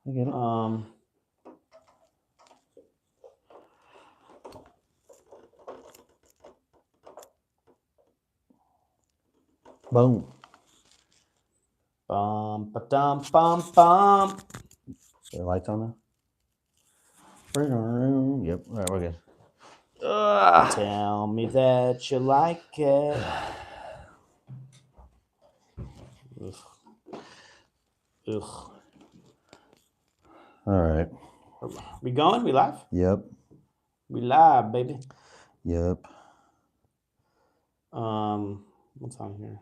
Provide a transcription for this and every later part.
I get it. Boom. Bum, ba-dum, bum, bum. The lights on now? Yep. All right, we're good. Tell me that you like it. Ugh. Ugh. All right. We going? We live? Yep. We live, baby. Yep. What's on here?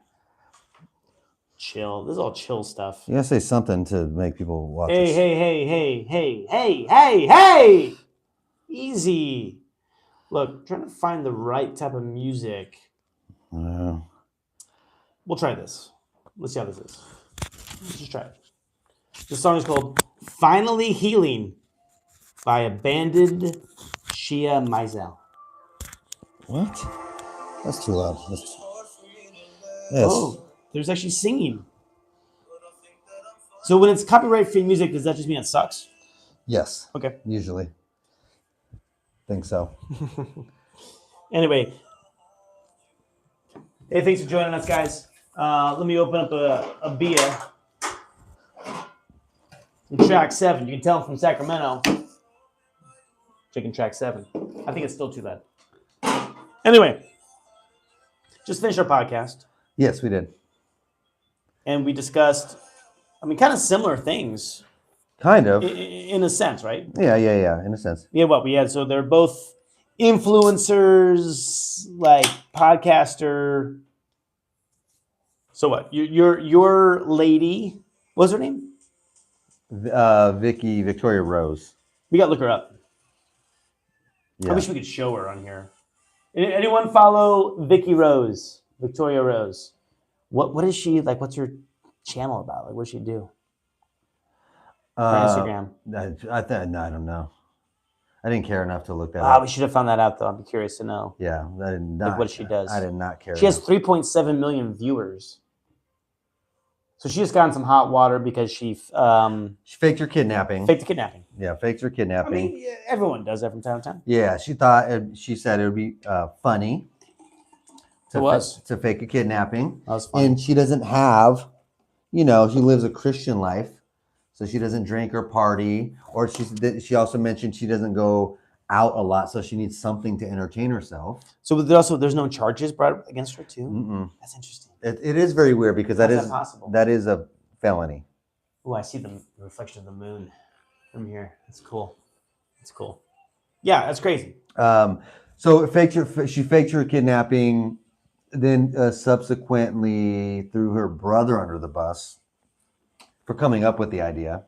Chill. This is all chill stuff. You gotta say something to make people watch Hey, us. hey. Easy. Look, I'm trying to find the right type of music. We'll try this. Let's see how this is. Let's just try it. This song is called Finally Healing by Abandoned Shia Mizell. What? That's too loud. Yes. Oh, there's actually singing. So when it's copyright-free music, does that just mean it sucks? Yes. Okay. Usually. Think so. Anyway. Hey, thanks for joining us, guys. Let me open up a beer. From track 7. You can tell I'm from Sacramento. Chicken track 7. I think it's still too loud. Anyway. Just finished our podcast. Yes, we did. And we discussed, kind of similar things. Kind of. In a sense, right? Yeah, in a sense. Yeah, what we had. So they're both influencers, like podcaster. So what? Your lady, what's her name? Victoria Rose. We got to look her up. Yeah. I wish we could show her on here. Anyone follow Vicky Rose? Victoria Rose. What is she like? What's her channel about? Like, what does she do? Her Instagram. I don't know. I didn't care enough to look that up. We should have found that out, though. I'd be curious to know. Yeah, I did not. Like what she does. I did not care. She has 3.7 million viewers. So she just got in some hot water because she faked her kidnapping. Faked the kidnapping. Yeah, faked her kidnapping. Everyone does that from time to time. Yeah, she said it would be funny. To fake a kidnapping. That was funny. And she doesn't have, she lives a Christian life. So she doesn't drink or party, or she also mentioned she doesn't go out a lot, so she needs something to entertain herself. So there's no charges brought against her too? Mm-mm. That's interesting. It is very weird because that is a felony. Oh, I see the reflection of the moon from here. That's cool. Yeah, that's crazy. So she faked her kidnapping, then subsequently threw her brother under the bus for coming up with the idea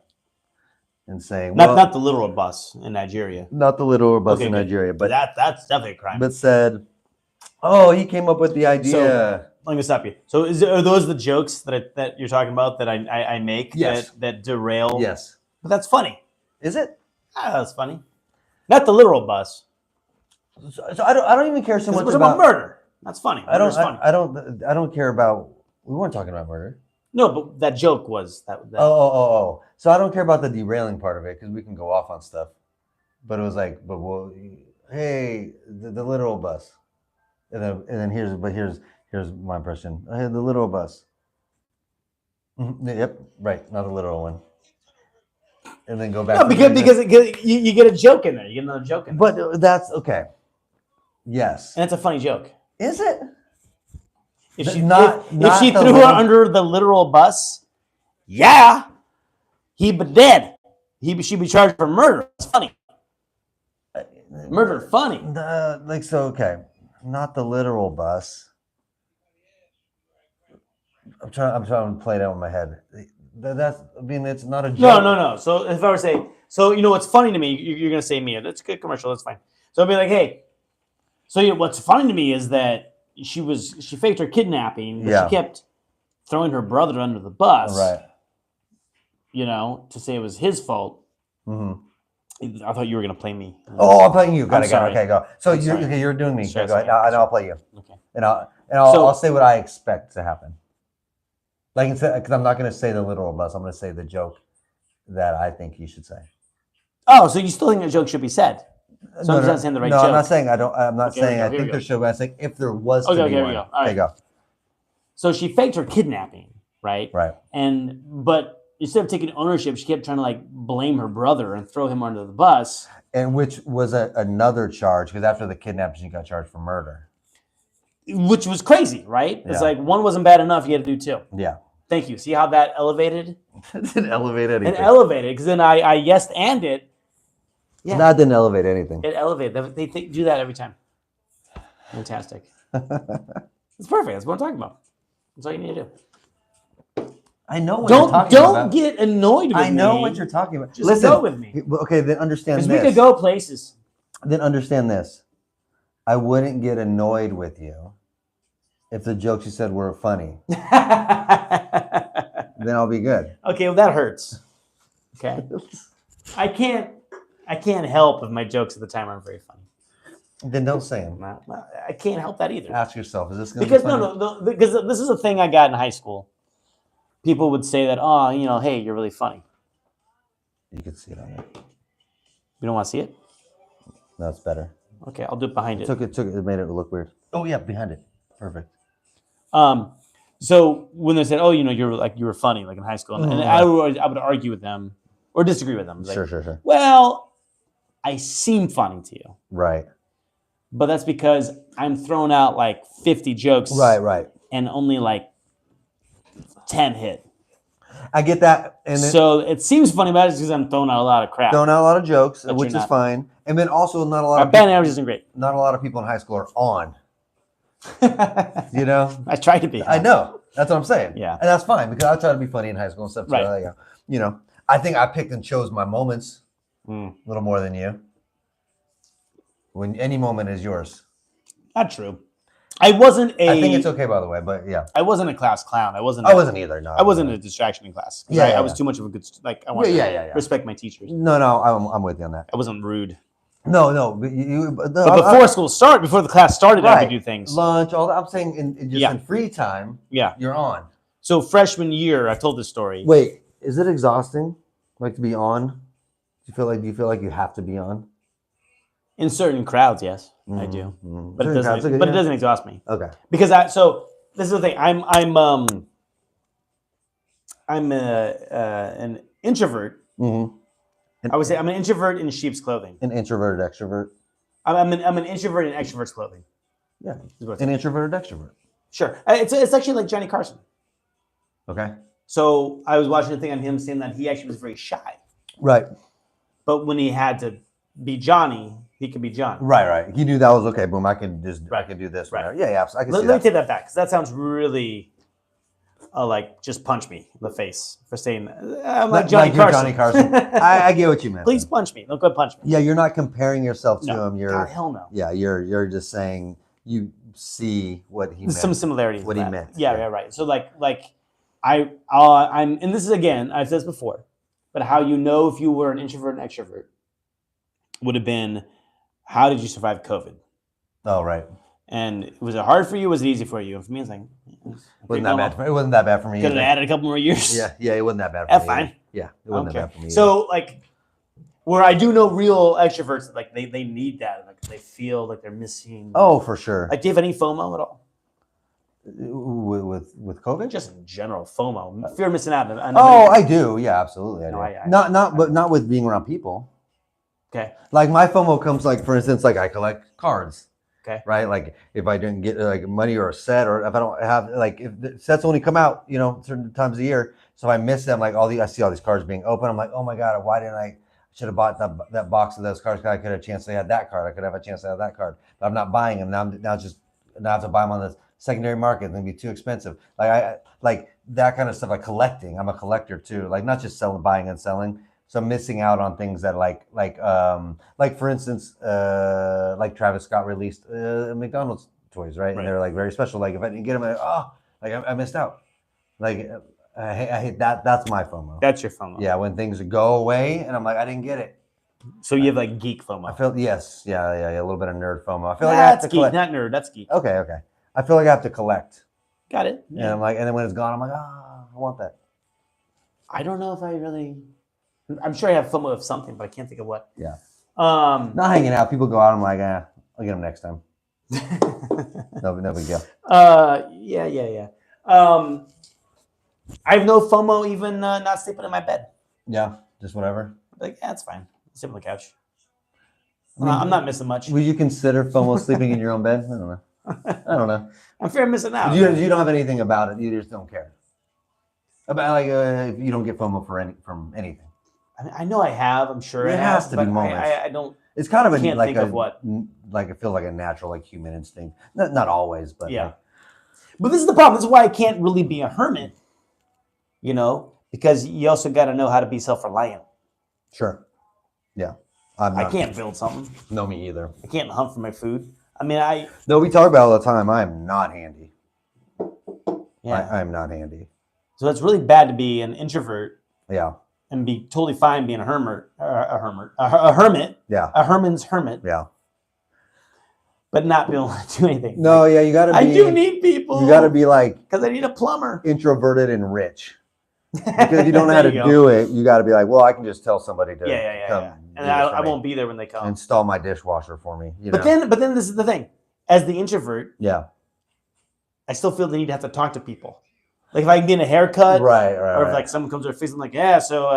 and saying, not the literal bus in Nigeria. Not the literal bus in Nigeria, but that's definitely a crime. But said, he came up with the idea. So, let me stop you. So are those the jokes that you're talking about that I make? Yes. That derail? Yes. But that's funny. Is it? That's funny. Not the literal bus. So I don't even care so much about murder. That's funny. I don't care about. We weren't talking about murder. No, but that joke was that. Oh. So I don't care about the derailing part of it because we can go off on stuff. But it was like, hey, the literal bus, and then here's my impression. Hey, the literal bus. Mm-hmm. Yep, right, not the literal one. And then go back. No, because you get a joke in there. You get another joke in there. But that's okay. Yes. And it's a funny joke. Is it? If she threw her under the literal bus, yeah, he'd be dead. She'd be charged for murder. It's funny. Murder, funny. Okay, not the literal bus. I'm trying to play it out in my head. It's not a joke. No. So if I were to say, what's funny to me, you're gonna say me. That's a good commercial. That's fine. So I'll be like, hey. So what's funny to me is that she faked her kidnapping, but she kept throwing her brother under the bus. Right. To say it was his fault. Mm-hmm. I thought you were going to play me. Oh, I'm playing you. Got it. Okay, go. So you're doing me. Okay, go ahead. And I'll play you. Okay. And I'll say what I expect to happen. Like, because I'm not going to say the literal bus. I'm going to say the joke that I think you should say. Oh, so you still think a joke should be said? So I'm just not saying the right no, joke. I'm not saying I don't. I'm not Okay, here we saying go, I here think we there go. should. But I'm saying if there was Okay, to be here one, we go. All okay, right. go. So she faked her kidnapping, right? Right. But instead of taking ownership, she kept trying to like blame her brother and throw him under the bus. And which was another charge because after the kidnapping, she got charged for murder. Which was crazy, right? It's Yeah. like one wasn't bad enough, you had to do two. Yeah. Thank you. See how that elevated? It didn't elevate anything. It elevated because then I yes and it. Yeah. That didn't elevate anything. It elevated. They do that every time. Fantastic. It's perfect. That's what I'm talking about. That's all you need to do. I know what you're talking about. Don't get annoyed with me. I know what you're talking about. Just Listen, go with me. Okay, then understand this. Because we could go places. Then understand this. I wouldn't get annoyed with you if the jokes you said were funny. Then I'll be good. Okay, well that hurts. Okay. I can't help if my jokes at the time aren't very funny. Then don't say them. I can't help that either. Ask yourself, is this going to Because be funny? no, because this is a thing I got in high school. People would say that, oh, hey, you're really funny. You can see it on there. You don't want to see it? That's better. Okay, I'll do it behind it. It made it look weird. Oh yeah, behind it. Perfect. So when they said, oh, you were funny, like in high school, and I would argue with them or disagree with them. Like, Sure. Well, I seem funny to you. Right. But that's because I'm throwing out like 50 jokes. Right. And only like 10 hit. I get that. And so it seems funny, but it's because I'm throwing out a lot of crap. Throwing out a lot of jokes, But which you're is not. fine. And then also not a lot Our of band average isn't great. not a lot of people in high school are on. You know? I try to be. I know. That's what I'm saying. Yeah. And that's fine because I try to be funny in high school and stuff. Right. So, I think I picked and chose my moments a little more than you. When any moment is yours. Not true. I think it's okay, by the way, but yeah. I wasn't a class clown. I wasn't either. No. I wasn't a distraction in class. I was too much of a good, I wanted to respect my teachers. No, I'm with you on that. I wasn't rude. No. But before the class started, I would do things. Lunch, all that. I'm saying in free time, you're on. So freshman year, I've told this story. Wait, is it exhausting? Like to be on? Do you feel like you have to be on? In certain crowds, yes, I do. But it doesn't exhaust me. Okay. Because this is the thing. I'm an introvert. I would say I'm an introvert in sheep's clothing. An introverted extrovert. I'm an introvert in extrovert's clothing. Yeah. An introverted extrovert. Sure. It's actually like Johnny Carson. Okay. So I was watching a thing on him saying that he actually was very shy. Right. But when he had to be Johnny, he could be Johnny. Right. He knew that was okay. Boom. I can do this. Right. Yeah. I can see Let me take that back because that sounds really like just punch me in the face for saying I'm like Johnny Carson. Johnny Carson. I get what you meant. Please punch me. Don't go punch me. Yeah, you're not comparing yourself to him. God, hell no. Yeah, you're just saying you see what he meant. Some similarities. What he meant. Yeah, right. So like I'm, and this is again, I've said this before, but how you know if you were an introvert and extrovert would have been, how did you survive COVID? Oh, right. And was it hard for you? Was it easy for you? And for me, it's like, it wasn't that bad for me. Could have added a couple more years. Yeah, it wasn't that bad for me. Fine. Yeah, it wasn't that bad for me. So like, where I do know real extroverts, like they need that, like they feel like they're missing. Oh, for sure. Like, do you have any FOMO at all? With COVID? Just in general, FOMO, fear of missing out. I do. Yeah, absolutely. I do. I not with being around people. Okay. Like my FOMO comes like, for instance, like I collect cards. Okay. Right. Like if I didn't get like money or a set, or if I don't have like if the sets only come out, certain times of the year, so if I miss them, like I see all these cards being open. I'm like, oh my god, why didn't I should have bought that box of those cards? I could have a chance to have that card. I could have a chance to have that card. But I'm not buying them now. Now I have to buy them on the secondary market. It's gonna be too expensive. I like that kind of stuff. Like collecting. I'm a collector too. Like not just buying and selling. So I'm missing out on things that like for instance, like Travis Scott released McDonald's toys, right? And they're like very special. Like if I didn't get them, I missed out. Like I hate that. That's my FOMO. That's your FOMO. Yeah, when things go away and I'm like, I didn't get it. So you have like geek FOMO. I feel yes, yeah, a little bit of nerd FOMO. I feel like that's geek, not nerd. That's geek. Okay. I feel like I have to collect. Got it. Yeah. And I'm like, and then when it's gone, I'm like, I want that. I don't know if I really. I'm sure I have FOMO of something, but I can't think of what. Yeah. Not Not hanging out. People go out. I'm like, I'll get them next time. No big deal. Yeah. I have no FOMO even not sleeping in my bed. Yeah, just whatever. Like, yeah, it's fine. Sleep on the couch. I mean, I'm not missing much. Would you consider FOMO sleeping in your own bed? I don't know. I'm fair missing out. You don't have anything about it. You just don't care about like if you don't get FOMO from anything. I mean, I know I have. I'm sure There I have, has to be but moments. I don't. It's kind of a Can't like think a of what. like it feels like a natural like human instinct. Not always, but Yeah. like, But this is the problem. This is why I can't really be a hermit. You know, because you also got to know how to be self-reliant. sure. Yeah. I can't build something. No, me either. I can't hunt for my food. I mean, No, we talk about it all the time. I am not handy. yeah. I am not handy. So it's really bad to be an introvert Yeah. and be totally fine being a hermit, a hermit, Yeah. a Herman's hermit, Yeah. but not be able to do anything. No, yeah, you gotta be. I do need people. You gotta be like because I need a plumber. introverted and rich. Because if you don't know how to There you go. do it, you got to be like, well, I can just tell somebody to Yeah. come And do this for I me. won't be there when they come. Install my dishwasher for me. You But know? then this is the thing. As the introvert, Yeah. I still feel the need to have to talk to people. Like if I can get a haircut, Right. or if like someone comes to their face, I'm like, yeah, so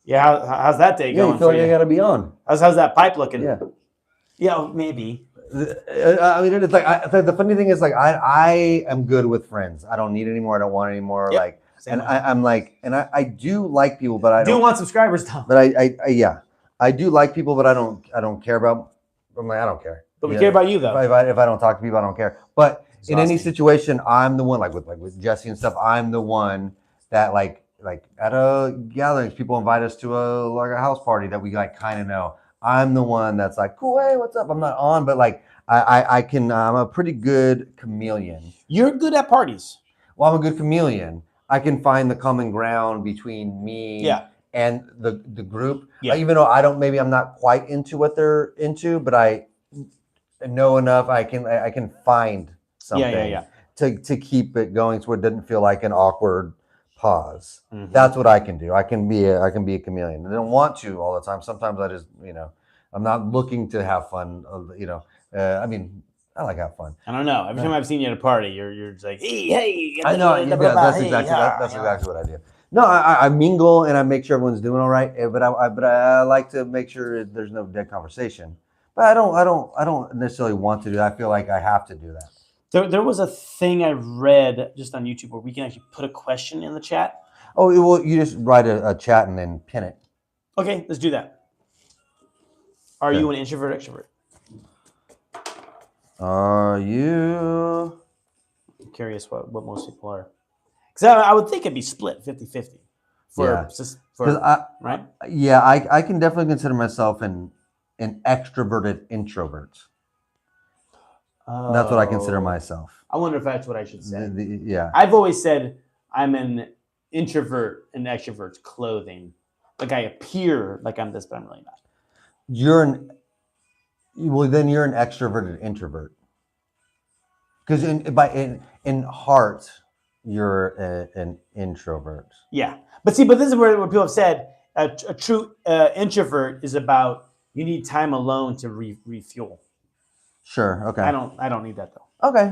how's that day Yeah, going you feel for like you? I got to be on. How's that pipe looking? Yeah. Yeah, maybe. I mean, it's like the funny thing is like I am good with friends. I don't need any more. I don't want any more. Yep. Like, Same and way. I'm like, and I do like people, but I I do don't. want subscribers though. But I do like people, but I don't care about. I'm like, I don't care. But we care about you though. If I don't talk to people, I don't care. But in any Exhausting. situation, I'm the one like with Jesse and stuff. I'm the one that like at a gatherings, people invite us to a house party that we like kind of know. I'm the one that's like, cool, hey, what's up? I'm not on, but like I can. I'm a pretty good chameleon. You're good at parties. Well, I'm a good chameleon. I can find the common ground between me Yeah. and the group. Yeah. Even though I'm not quite into what they're into, but I know enough. I can find something Yeah. to keep it going so it doesn't feel like an awkward pause. Mhm. That's what I can do. I can be a chameleon. I don't want to all the time. Sometimes I just I'm not looking to have fun. I mean, I like have fun. I don't know. Every time I've seen you at a party, you're just like, hey. I know. That's exactly what I do. No, I mingle and I make sure everyone's doing all right. But I like to make sure there's no dead conversation. But I don't necessarily want to do that. I feel like I have to do that. There was a thing I read just on YouTube where we can actually put a question in the chat. Oh, well, you just write a chat and then pin it. Okay, let's do that. Are you an introvert or extrovert? Are you? I'm curious what most people are. Because I would think it'd be split 50-50. Right? Yeah, I can definitely consider myself an extroverted introvert. That's what I consider myself. I wonder if that's what I should say. Yeah. I've always said I'm an introvert in extrovert's clothing. Like I appear like I'm this, but I'm really not. Then you're an extroverted introvert. Because in heart, you're an introvert. Yeah, but this is where people have said a true introvert is about you need time alone to refuel. Sure. Okay. I don't need that though. Okay.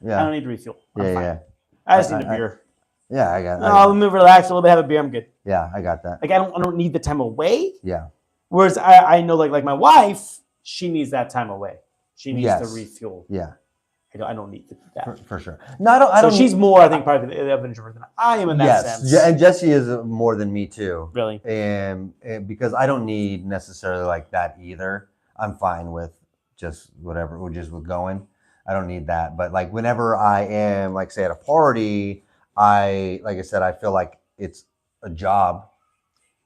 Yeah. I don't need to refuel. I'm fine. Yeah. I just need a beer. Yeah, I got it. Let me relax a little bit, have a beer. I'm good. Yeah, I got that. Like I don't need the time away. Yeah. Whereas I know like my wife, she needs that time away. She needs to refuel. Yeah. I don't need to do that. For sure. No, I don't. So she's more, I think, probably of an introvert than I am in that sense. Yes, and Jesse is more than me too. Really? And because I don't need necessarily like that either. I'm fine with just whatever, just with going. I don't need that. But like whenever I am, like say at a party, like I said, I feel like it's a job.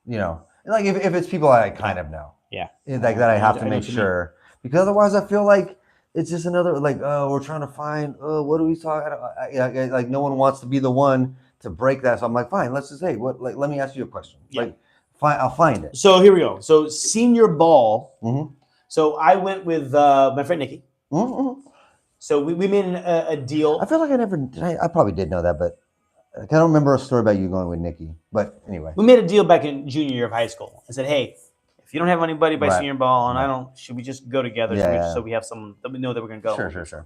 Like if it's people I kind of know. Yeah. Like that I have to make sure. Because otherwise I feel like it's just another like, oh, we're trying to find, what do we talk? Like no one wants to be the one to break that. So I'm like, fine, let's just say let me ask you a question. Yeah. Like, fine, I'll find it. So here we go. So senior ball. Mm-hmm. So I went with my friend Nikki. Mm-hmm. So we made a deal. I feel like I probably did know that, but I don't remember a story about you going with Nikki, but anyway. We made a deal back in junior year of high school. I said, hey, if you don't have anybody by Right. senior ball, and Right. I don't, should we just go together so we have some that we know that we're gonna go? Sure.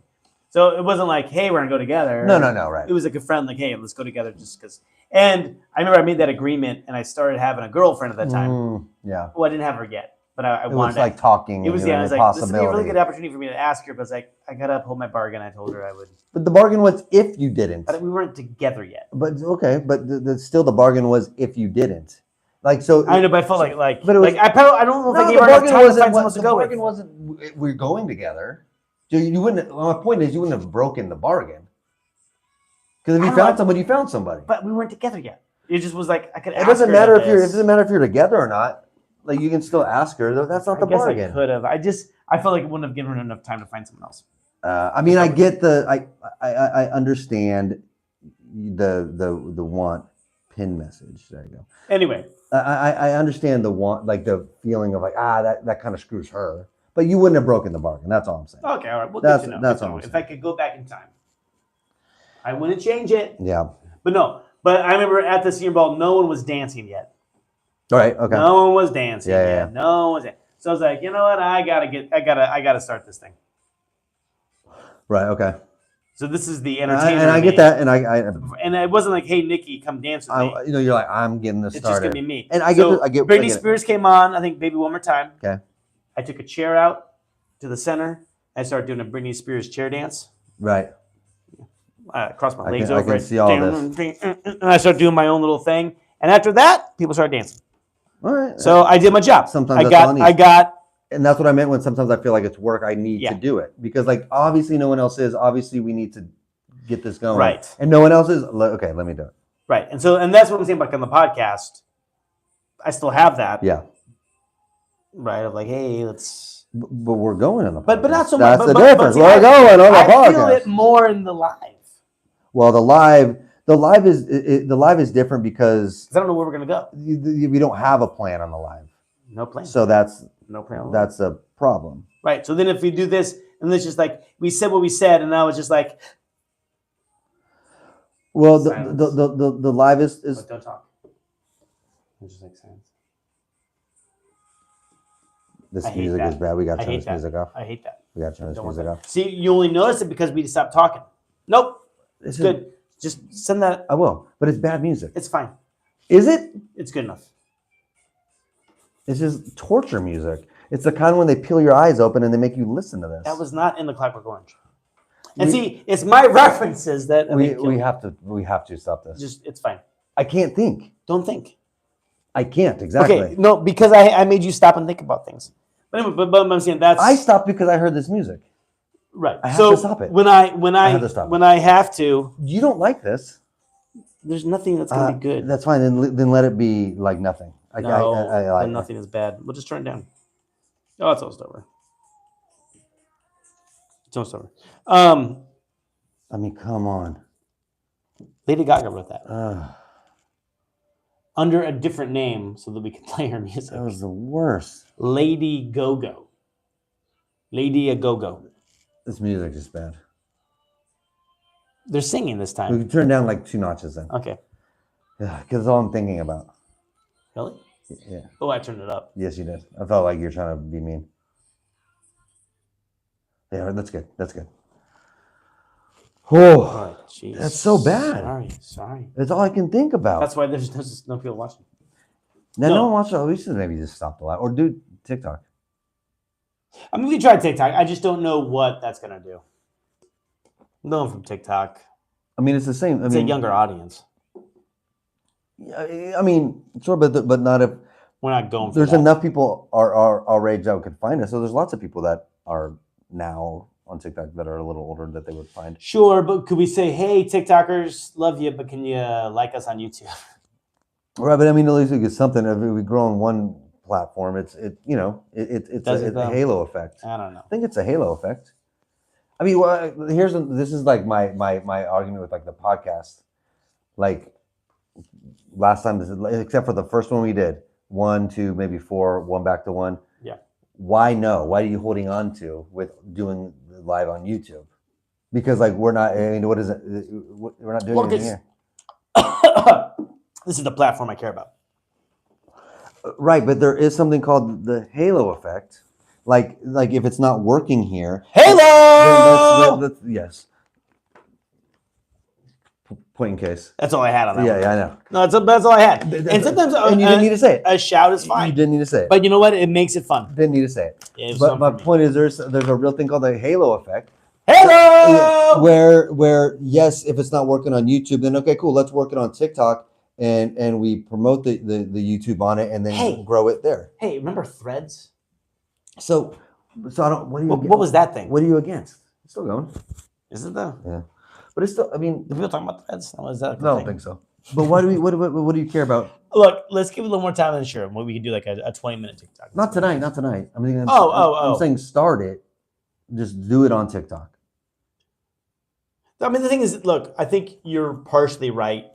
So it wasn't like, hey, we're gonna go together. No, right. It was like a friend, like, hey, let's go together just because. And I remember I made that agreement, and I started having a girlfriend at that time. Yeah. Well, I didn't have her yet, but I wanted. It was like talking. It was I was like, this would be a really good opportunity for me to ask her, but I was like, I gotta uphold my bargain. I told her I would. But the bargain was if you didn't. But we weren't together yet. But okay, but still the bargain was if you didn't. Like so. I know, but I felt like but it was, I don't know if I gave her enough time to find someone else to go with. The bargain wasn't we're going together. You wouldn't. Well, my point is, you wouldn't have broken the bargain. Because if you found somebody, you found somebody. But we weren't together yet. It just was like I could. It doesn't matter if you're. It doesn't matter if you're together or not. Like you can still ask her. That's not the bargain. I could have. I felt like it wouldn't have given her enough time to find someone else. I mean, I get I understand the want pin message. There you go. Anyway, I understand the want, like the feeling of like that kind of screws her. But you wouldn't have broken the bargain. That's all I'm saying. Okay, all right. Well, that's all I'm saying. If I could go back in time, I wouldn't change it. Yeah. But no. But I remember at the senior ball, no one was dancing yet. All right. Okay. No one was dancing yet. Yeah. No one was dancing. So I was like, you know what? I gotta start this thing. Right. Okay. So this is the entertainment. And I get that. And it wasn't like, hey, Nikki, come dance with me. You know, you're like, I'm getting this started. It's just gonna be me. And I get. Britney Spears came on. I think "Baby One More Time." Okay. I took a chair out to the center. I started doing a Britney Spears chair dance. Right. Crossed my legs over. I can see all this. And I started doing my own little thing. And after that, people started dancing. All right. So I did my job. Sometimes and that's what I meant when sometimes I feel like it's work. I need to do it because, like, obviously no one else is. Obviously, we need to get this going. Right. And no one else is. Okay, let me do it. Right. And that's what I'm saying. Like on the podcast, I still have that. Yeah. Right. Of like, hey, let's. But we're going on the podcast. But not so much. That's the difference. We're going on the podcast. I feel it more in the live. Well, the live is different because I don't know where we're gonna go. We don't have a plan on the live. No plan. So that's no plan. That's a problem. Right. So then if we do this, and it's just like we said what we said, and now it's just like. Well, the live is. But don't talk. It's just like silence. This music is bad. We got to turn this music off. I hate that. We got to turn this music off. See, you only notice it because we stopped talking. Nope. It's good. Just send that. I will, but it's bad music. It's fine. Is it? It's good enough. It's just torture music. It's the kind when they peel your eyes open and they make you listen to this. That was not in the Clockwork Orange. And see, it's my references that we have to stop this. Just it's fine. I can't think. Don't think. I can't exactly. Okay, no, because I made you stop and think about things. But anyway, but I'm saying I stopped because I heard this music. Right. I have to stop it. When I have to. You don't like this. There's nothing that's gonna be good. That's fine. Then let it be like nothing. Nothing is bad. We'll just turn it down. Oh, it's almost over. It's almost over. I mean, come on. Lady Gaga wrote that. Under a different name so that we can play her music. That was the worst. Lady Go-Go. Lady a Go-Go. This music is bad. They're singing this time. We can turn down like 2 notches then. Okay. Yeah, because it's all I'm thinking about. Really? Yeah. Oh, I turned it up. Yes, you did. I felt like you're trying to be mean. Yeah, that's good. That's good. Oh, jeez. That's so bad. Sorry. That's all I can think about. That's why there's no people watching. No one watches. We should maybe just stop the live or do TikTok. I mean, we tried TikTok. I just don't know what that's gonna do. No one from TikTok. I mean, it's the same. It's a younger audience. I mean, sure, but not if we're not going. There's enough people our age that could find us. So there's lots of people that are now on TikTok that are a little older that they would find. Sure, but could we say, hey, TikTokers, love you, but can you like us on YouTube? Right, but I mean, at least we get something. If we grow on one platform, it's a halo effect. I don't know. I think it's a halo effect. I mean, this is like my argument with like the podcast. Like last time, except for the first one we did, 1, 2, maybe 4, 1 back to 1. Yeah. Why no? Why are you holding on to with doing live on YouTube? Because like we're not. I mean, what is it? We're not doing anything here. This is the platform I care about. Right, but there is something called the halo effect. Like if it's not working here, Halo! that's yes. Point in case. That's all I had on that. Yeah, one. yeah, I know. No, that's all I had. And sometimes And you didn't need to say it. a shout is fine. You didn't need to say it. But you know what? It makes it fun. Didn't need to say it. Yeah, But my point is, there's a real thing called the halo effect. Halo! Where yes, if it's not working on YouTube, then okay, cool, let's work it on TikTok, and we promote the YouTube on it, and then grow it there. Hey, remember Threads? So I don't. What was that thing? What are you against? It's still going. Is it though? Yeah, but it's still. I mean, Do people talking about Threads? No, is that I don't think so. But why do we? What do you care about? Look, let's give it a little more time and sure. What we could do like a 20-minute TikTok. Not tonight. I mean, Oh. I'm saying start it. Just do it on TikTok. I mean, the thing is, look, I think you're partially right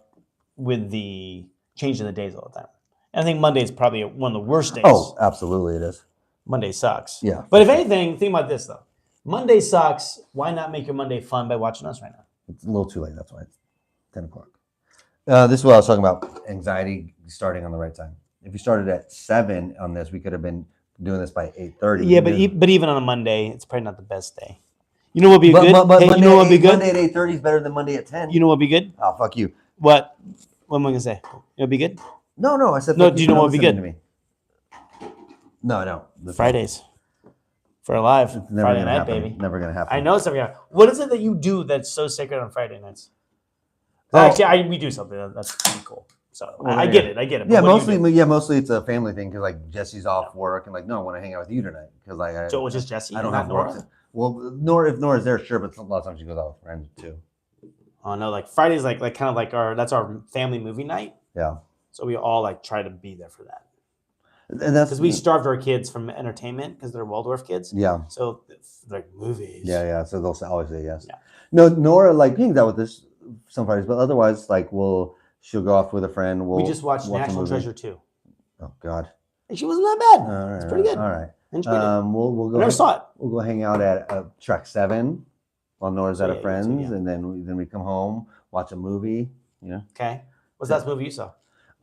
with the changing the days all the time. And I think Monday is probably one of the worst days. Oh, absolutely, it is. Monday sucks. Yeah. But if anything, think about this though. Monday sucks. Why not make your Monday fun by watching us right now? It's a little too late. That's why it's 10 o'clock. This is what I was talking about. Anxiety starting on the right time. If you started at 7 on this, we could have been doing this by 8:30. Yeah, but even on a Monday, it's probably not the best day. You know what would be good? But Hey, Monday, you know what would be good? Monday at 8:30 is better than Monday at 10. You know what would be good? Oh, fuck you. What am I gonna say? It would be good. No, I said. No, fuck do you know for what would be listening good? to me. No. Fridays for a live It's never Friday gonna night, happen. baby. Never gonna happen. I know it's never gonna. What is it that you do that's so sacred on Friday nights? Oh. Actually, we do something that's pretty cool. So Well, I get it. But Yeah, what do you do? mostly it's a family thing because like Jesse's off work and like no, I want to hang out with you tonight because like So it was just Jesse. I don't not have Nora. work. Well, if Nora's there, sure, but a lot of times she goes out with friends too. Oh no, like Friday's like kind of like our family movie night. Yeah, So we all like try to be there for that and that's because we starved our kids from entertainment because they're Waldorf kids. yeah, So like movies. yeah. So they'll always say yes. Yeah. No, Nora like hangs out with us some Fridays, but otherwise like she'll go off with a friend. We just watched watch a National movie. Treasure 2. Oh God, And she wasn't that bad. all right, It's pretty good. All right, Enjoyed it. we'll go. I never saw it. We'll go hang out at Track 7 while Nora's at Yeah, a friend's, yeah. and then we come home, watch a movie. You know. Okay. What's that movie you saw?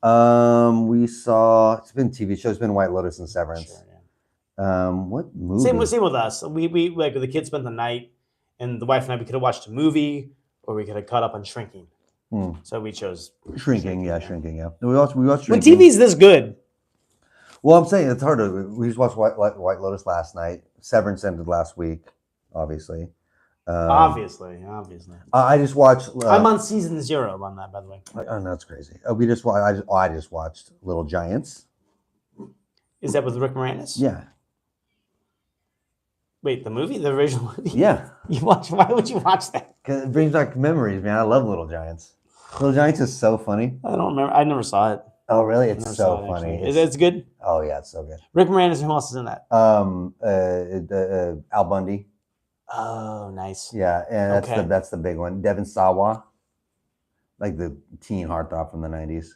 We saw it's been TV shows, it's been White Lotus and Severance. Sure, yeah. What movie? Same with us. We like the kids spent the night, and the wife and I we could have watched a movie, or we could have caught up on Shrinking. So we chose Shrinking. Yeah. We watched when Shrinking. TV's this good. Well, I'm saying it's hard to. We just watched White Lotus last night. Severance ended last week, obviously. Obviously. I just watched. I'm on season 0 on that, by the way. Oh, no, that's crazy. We just I just watched Little Giants. Is that with Rick Moranis? Yeah. Wait, the movie, the original movie. Yeah. Why would you watch that? Because it brings back memories, man. I love Little Giants. Little Giants is so funny. I don't remember. I never saw it. Oh, really? It's Never so saw it, funny. actually. It's good. Oh yeah, it's so good. Rick Moranis. Who else is in that? Al Bundy. Oh, nice. Yeah, and Okay. that's the big one. Devin Sawa, like the teen heartthrob from the '90s,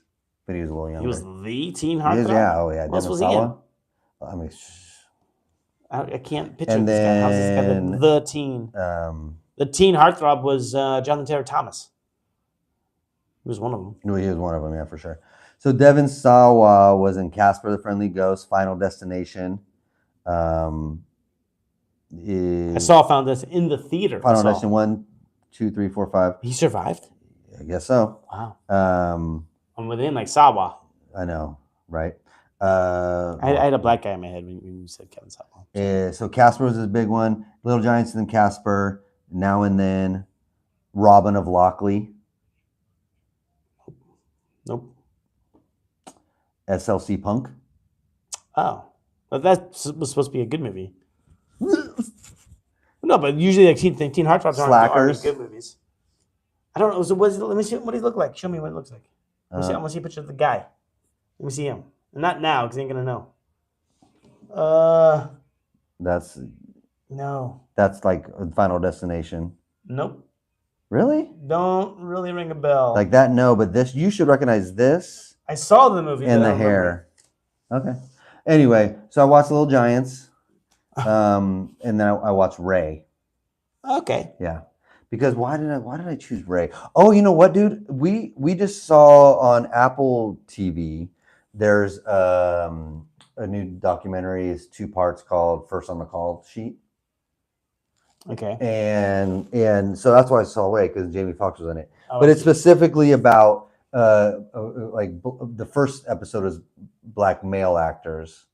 but he was a little younger. He was the teen He heartthrob. is, yeah, oh yeah. What else Devin was he in? Sawa. I mean, I can't picture And this guy. How's this guy then, the teen? The teen heartthrob was Jonathan Taylor Thomas. He was one of them. no, he was one of them, yeah, for sure. So Devin Sawa was in Casper the Friendly Ghost, Final Destination. I found this in the theater. Final Destination 1, 2, 3, 4, 5. He survived. I guess so. Wow. I'm within like Sawa. I know, right? I had a black guy in my head when you said Kevin Sawa. So Casper was his big one. Little Giants and then Casper. Now and then. Robin of Lockley. Nope. SLC Punk. Oh, but that was supposed to be a good movie. No, but usually like teen heartthrobs aren't good movies. I don't know. So let me see what he look like. Show me what it looks like. I want to see a picture of the guy. Let me see him. Not now, because I ain't gonna know. That's like Final Destination. Nope. Really? Don't really ring a bell. Like that? No, but this you should recognize this I saw the movie and the hair. Okay. Anyway, so I watched Little Giants, and then I watched Ray. Okay. Yeah, Because why did I choose Ray? Oh, you know what, dude? We just saw on Apple TV. There's a new documentary. It's 2 parts called First on the Call Sheet. Okay. And so that's why I saw Ray, because Jamie Foxx was in it. Oh, But I it's see. specifically about the first episode is black male actors,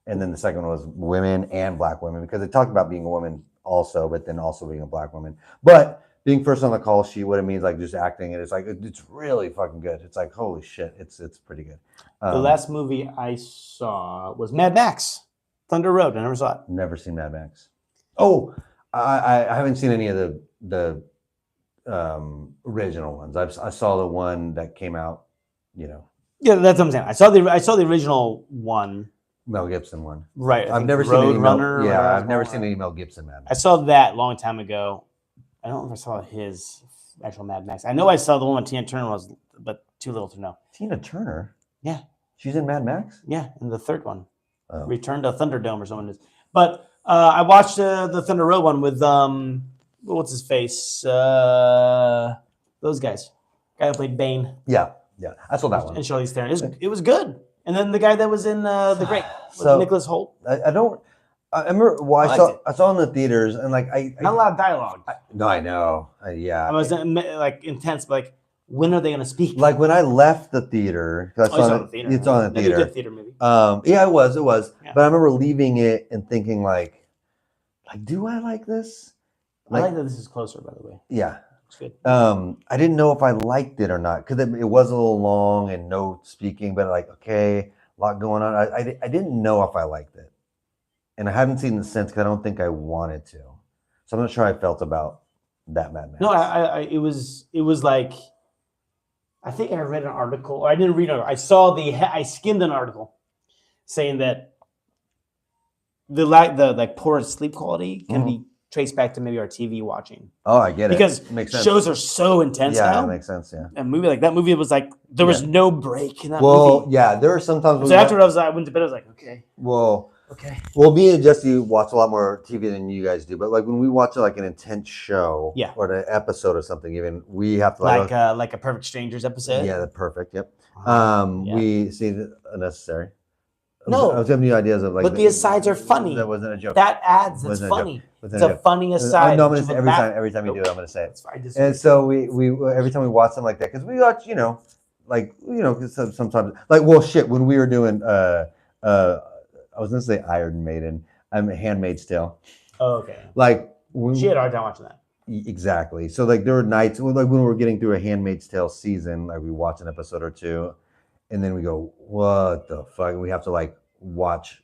and then the second one was women and black women, because they talked about being a woman also, but then also being a black woman. But being first on the call sheet, what it means, like just acting, and it's like it's really fucking good. It's like holy shit, it's pretty good. The last movie I saw was Mad Max, Thunder Road. I never saw it. Never seen Mad Max. Oh, I haven't seen any of the original ones. I saw the one that came out, you know, Yeah, that's what I'm saying. I saw the original one. Mel Gibson one. Right. I've never seen any Roadrunner. Yeah, I've never seen any Mel Gibson Mad I Max. saw that a long time ago. I don't know if I saw his actual Mad Max. I know I saw the one with Tina Turner was, but too little to know. Tina Turner? Yeah. She's in Mad Max? Yeah, and the third one, Oh. Return to Thunderdome or something. But I watched the Thunder Road one with what's his face? Those guys. Guy who played Bane. Yeah. I saw that one. And Charlize Theron. It was good. And then the guy that was in The Great, So- Nicholas Holt. I don't. I remember. Well, I saw in the theaters, and like Not a lot of dialogue. No, I know. Yeah. I was like intense, but like when are they gonna speak? Like when I left the theater, 'cause I Oh, you saw saw it- the theater. it's on the Maybe a theater. good theater movie. Yeah, it was. Yeah. But I remember leaving it and thinking like, do I like this? I like that this is closer, by the way. Yeah. It's good. I didn't know if I liked it or not, because it was a little long and no speaking, but like, okay, a lot going on. I didn't know if I liked it, and I haven't seen it since, because I don't think I wanted to. So I'm not sure how I felt about that Mad Max. No, it was like, I think I read an article, or I didn't read it. I skimmed an article saying that the like poor sleep quality can be traced back to maybe our TV watching. Oh, I get it. Because Makes sense. shows are so intense Yeah, now. that makes sense. Yeah. A movie like that movie was like there was no break in that Well, movie. yeah, there are sometimes. So after I went to bed, I was like, okay. Well, Okay. me and Jesse watch a lot more TV than you guys do, but like when we watch like an intense show, Yeah. or an episode or something, even we have to Like a Perfect Strangers episode. yeah, the perfect. Yep. Yeah. We see the unnecessary. No. I was giving you ideas of like. But the asides are funny. That wasn't a joke. That adds. It's Wasn't a joke. funny. Wasn't It's a a joke. funny aside. No, I'm gonna which say was every time you do it, I'm gonna say it. That's fine. I disagree. And so we every time we watch something like that, because we watch, like 'cause sometimes like, well, shit, when we were doing I was gonna say Iron Maiden, I'm Handmaid's Tale. Oh, okay. Like when, She had a hard time watching that. exactly. So like there were nights when, like when we were getting through a Handmaid's Tale season, like we watch an episode or two, and then we go, what the fuck? And we have to like watch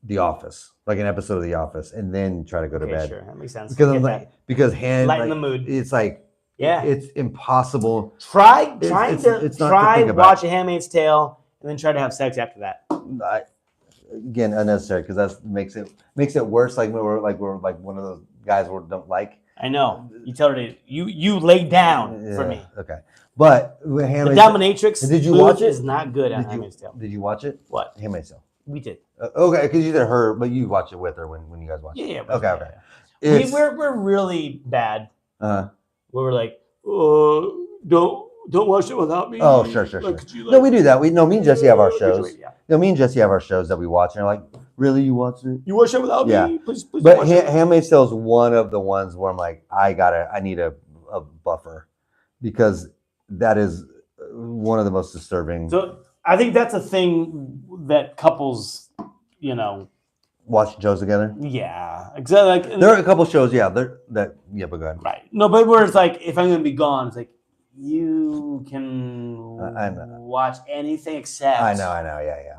The Office, like an episode of The Office, and then try to go to Okay, bed. sure, that makes sense. Because Get I'm that. like, because Lighten the mood. It's like, Yeah. it's impossible. Try it's not to try think about. watch A Handmaid's Tale and then try to have sex after that. Again, unnecessary, because that makes it worse. Like we're like one of those guys we don't like. I know. You tell her to you lay down for Yeah, me. okay, but The Handmaid's dominatrix Did you move watch it? is not good on Did you- Handmaid's Tale. Did you watch it? What? Handmaid's Tale. We did. Okay, because you said her, but you watch it with her when you guys watch Yeah, it. yeah. Okay. Yeah. We're really bad. Uh, We're like, don't watch it without me. Oh, sure. Could you, No, we do that. Me and Jesse have our shows. Yeah. Me and Jesse have our shows that we watch, and they're like, really, you watch it? You watch it without Yeah. me? Please But watch it. Handmaid's Tale is one of the ones where I'm like, I need a buffer, because that is one of the most disturbing. So I think that's a thing that couples, Watch shows together. yeah, exactly. Like, There are a couple shows, but go ahead. right. No, but where it's like, if I'm gonna be gone, it's like you can I know. watch anything except. I know, yeah.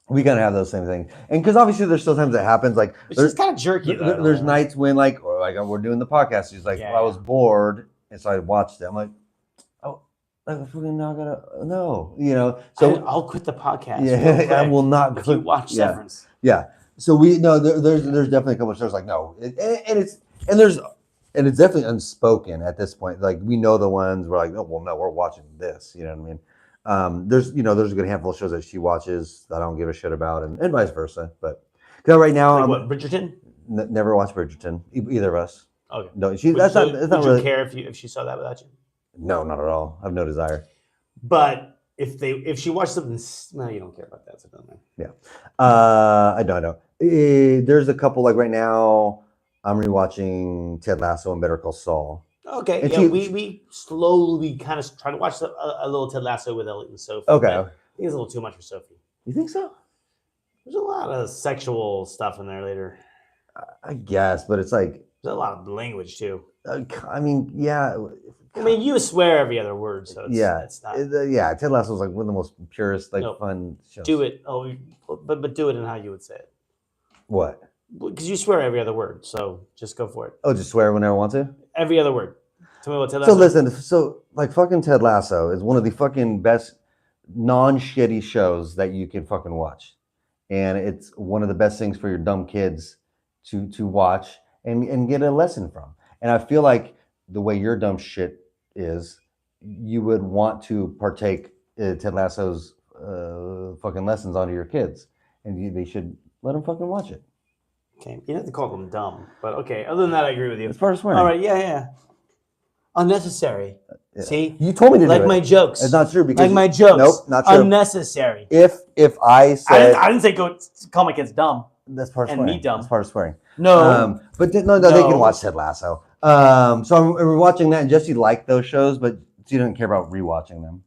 We gotta have those same things, and because obviously there's still times that happens. Like It's there's just kind of jerky. Though. there's nights when like we're doing the podcast. She's like, Yeah, well, I was bored, and so I watched it. I'm like, oh, like if we're not gonna no, So I'll quit the podcast. yeah, I will not. If you watch yeah. Severance. Yeah. So there's definitely a couple of shows like no, and it's definitely unspoken at this point. Like we know the ones we're like, oh well, no, we're watching this. You know what I mean? There's a good handful of shows that she watches that I don't give a shit about, and vice versa. But because right now Like I'm what? Bridgerton? never watched Bridgerton, either of us. Okay. No, she. Would, That's so, not. It's would not you really. care if she saw that without you? No, not at all. I have no desire. But if she watched something, no, you don't care about that. So it doesn't matter. Yeah. I don't know. There's a couple like right now. I'm rewatching Ted Lasso and Better Call Saul. Okay, And yeah, we slowly kind of try to watch a little Ted Lasso with Elliot and Sophie. Okay. I think it's a little too much for Sophie. You think so? There's a lot of sexual stuff in there later. I guess, but it's like. There's a lot of language too. I mean, yeah. I mean, you swear every other word, so it's not. Yeah, Ted Lasso is like one of the most purest, like fun shows. Do it. Oh, but do it in how you would say it. What? Because you swear every other word, so just go for it. Oh, just swear whenever I want to? Every other word. Tell me what Ted Lasso. So listen, like fucking Ted Lasso is one of the fucking best non-shitty shows that you can fucking watch. And it's one of the best things for your dumb kids to watch and get a lesson from. And I feel like the way your dumb shit is, you would want to partake Ted Lasso's fucking lessons onto your kids. And they should let them fucking watch it. Okay, you have to call them dumb, but okay. Other than that, I agree with you. It's part of swearing. All right, yeah. Unnecessary. Yeah. See, you told me to like do my it. jokes. It's not true because like my jokes. Nope, not true. Unnecessary. If I said I didn't say go call my kids dumb. That's part of and swearing. me dumb. That's part of swearing. No, but they can watch Ted Lasso. So we're watching that, and Jesse liked those shows, but she didn't care about rewatching them.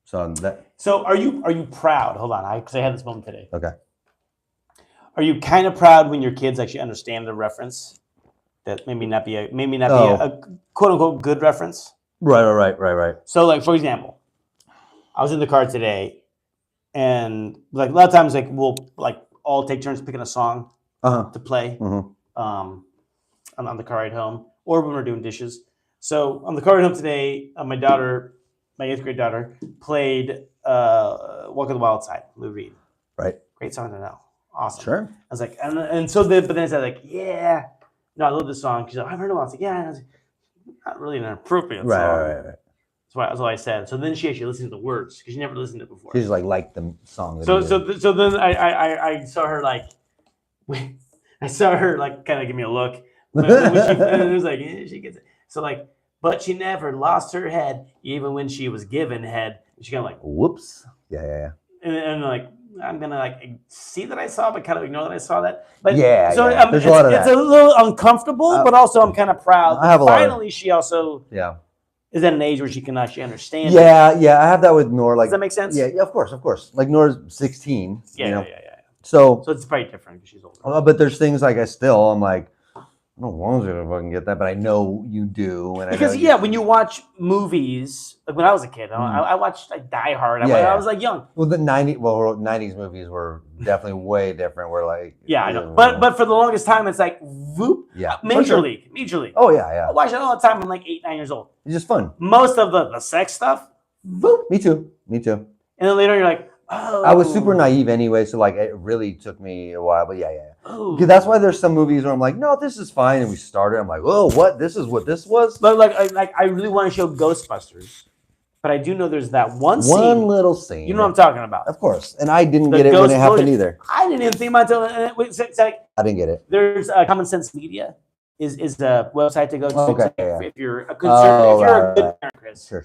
So are you proud? Hold on, because I had this moment today. Okay. Are you kind of proud when your kids actually understand the reference? That maybe not be a quote unquote good reference. Right. So like for example, I was in the car today, and like a lot of times like we'll like all take turns picking a song to play on the car ride home, or when we're doing dishes. So on the car ride home today, my daughter, my 8th grade daughter, played "Walk on the Wild Side," Lou Reed. Right. Great song to know. Awesome. Sure. I was like, and so then, but then I said like, yeah, no, I love this song. She's like, I've heard it. I was like, yeah, and I was like, not really an appropriate song. Right. That's what I said. So then she actually listened to the words because she never listened to it before. She's like the song. So then I saw her like, kind of give me a look. And it was like, yeah, she gets it. So like, but she never lost her head even when she was given head. And she kind of like, whoops. Yeah. And like, I'm gonna like see that I saw, but kind of ignore that I saw that. But yeah, so yeah. There's a lot of that. It's a little uncomfortable, but also I'm kind of proud. I have Finally, she also is at an age where she can actually understand. Yeah. I have that with Nora. Like, does that make sense? Yeah, of course. Like Nora's 16. Yeah. So it's probably different because she's older. But there's things like I'm like, I don't want you to fucking get that, but I know you do. And because when you watch movies, like when I was a kid, I watched like Die Hard. I was like young. Well, the 90s movies were definitely way different. We're like, I know. But for the longest time, it's like, whoop, Major League. Oh yeah. I watch it all the time. I'm like 8, 9 years old. It's just fun. Most of the sex stuff, whoop. Me too. And then later you're like, oh. I was super naive anyway, so like it really took me a while. But yeah. Because that's why there's some movies where I'm like, no, this is fine, and we started. I'm like, oh, what? This is what this was. But I really want to show Ghostbusters, but I do know there's that one little scene. You know what I'm talking about? Of course, and I didn't get it when it happened either. I didn't even think about it until I didn't get it. There's Common Sense Media is the website to go to. Okay, if you're a conservative, if you're a good parent, Chris. Sure.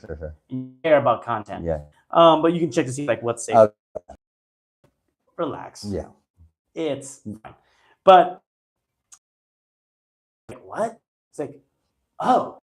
You care about content. Yeah. But you can check to see like what's safe. Relax. Yeah. It's fine. But like what? It's like, oh.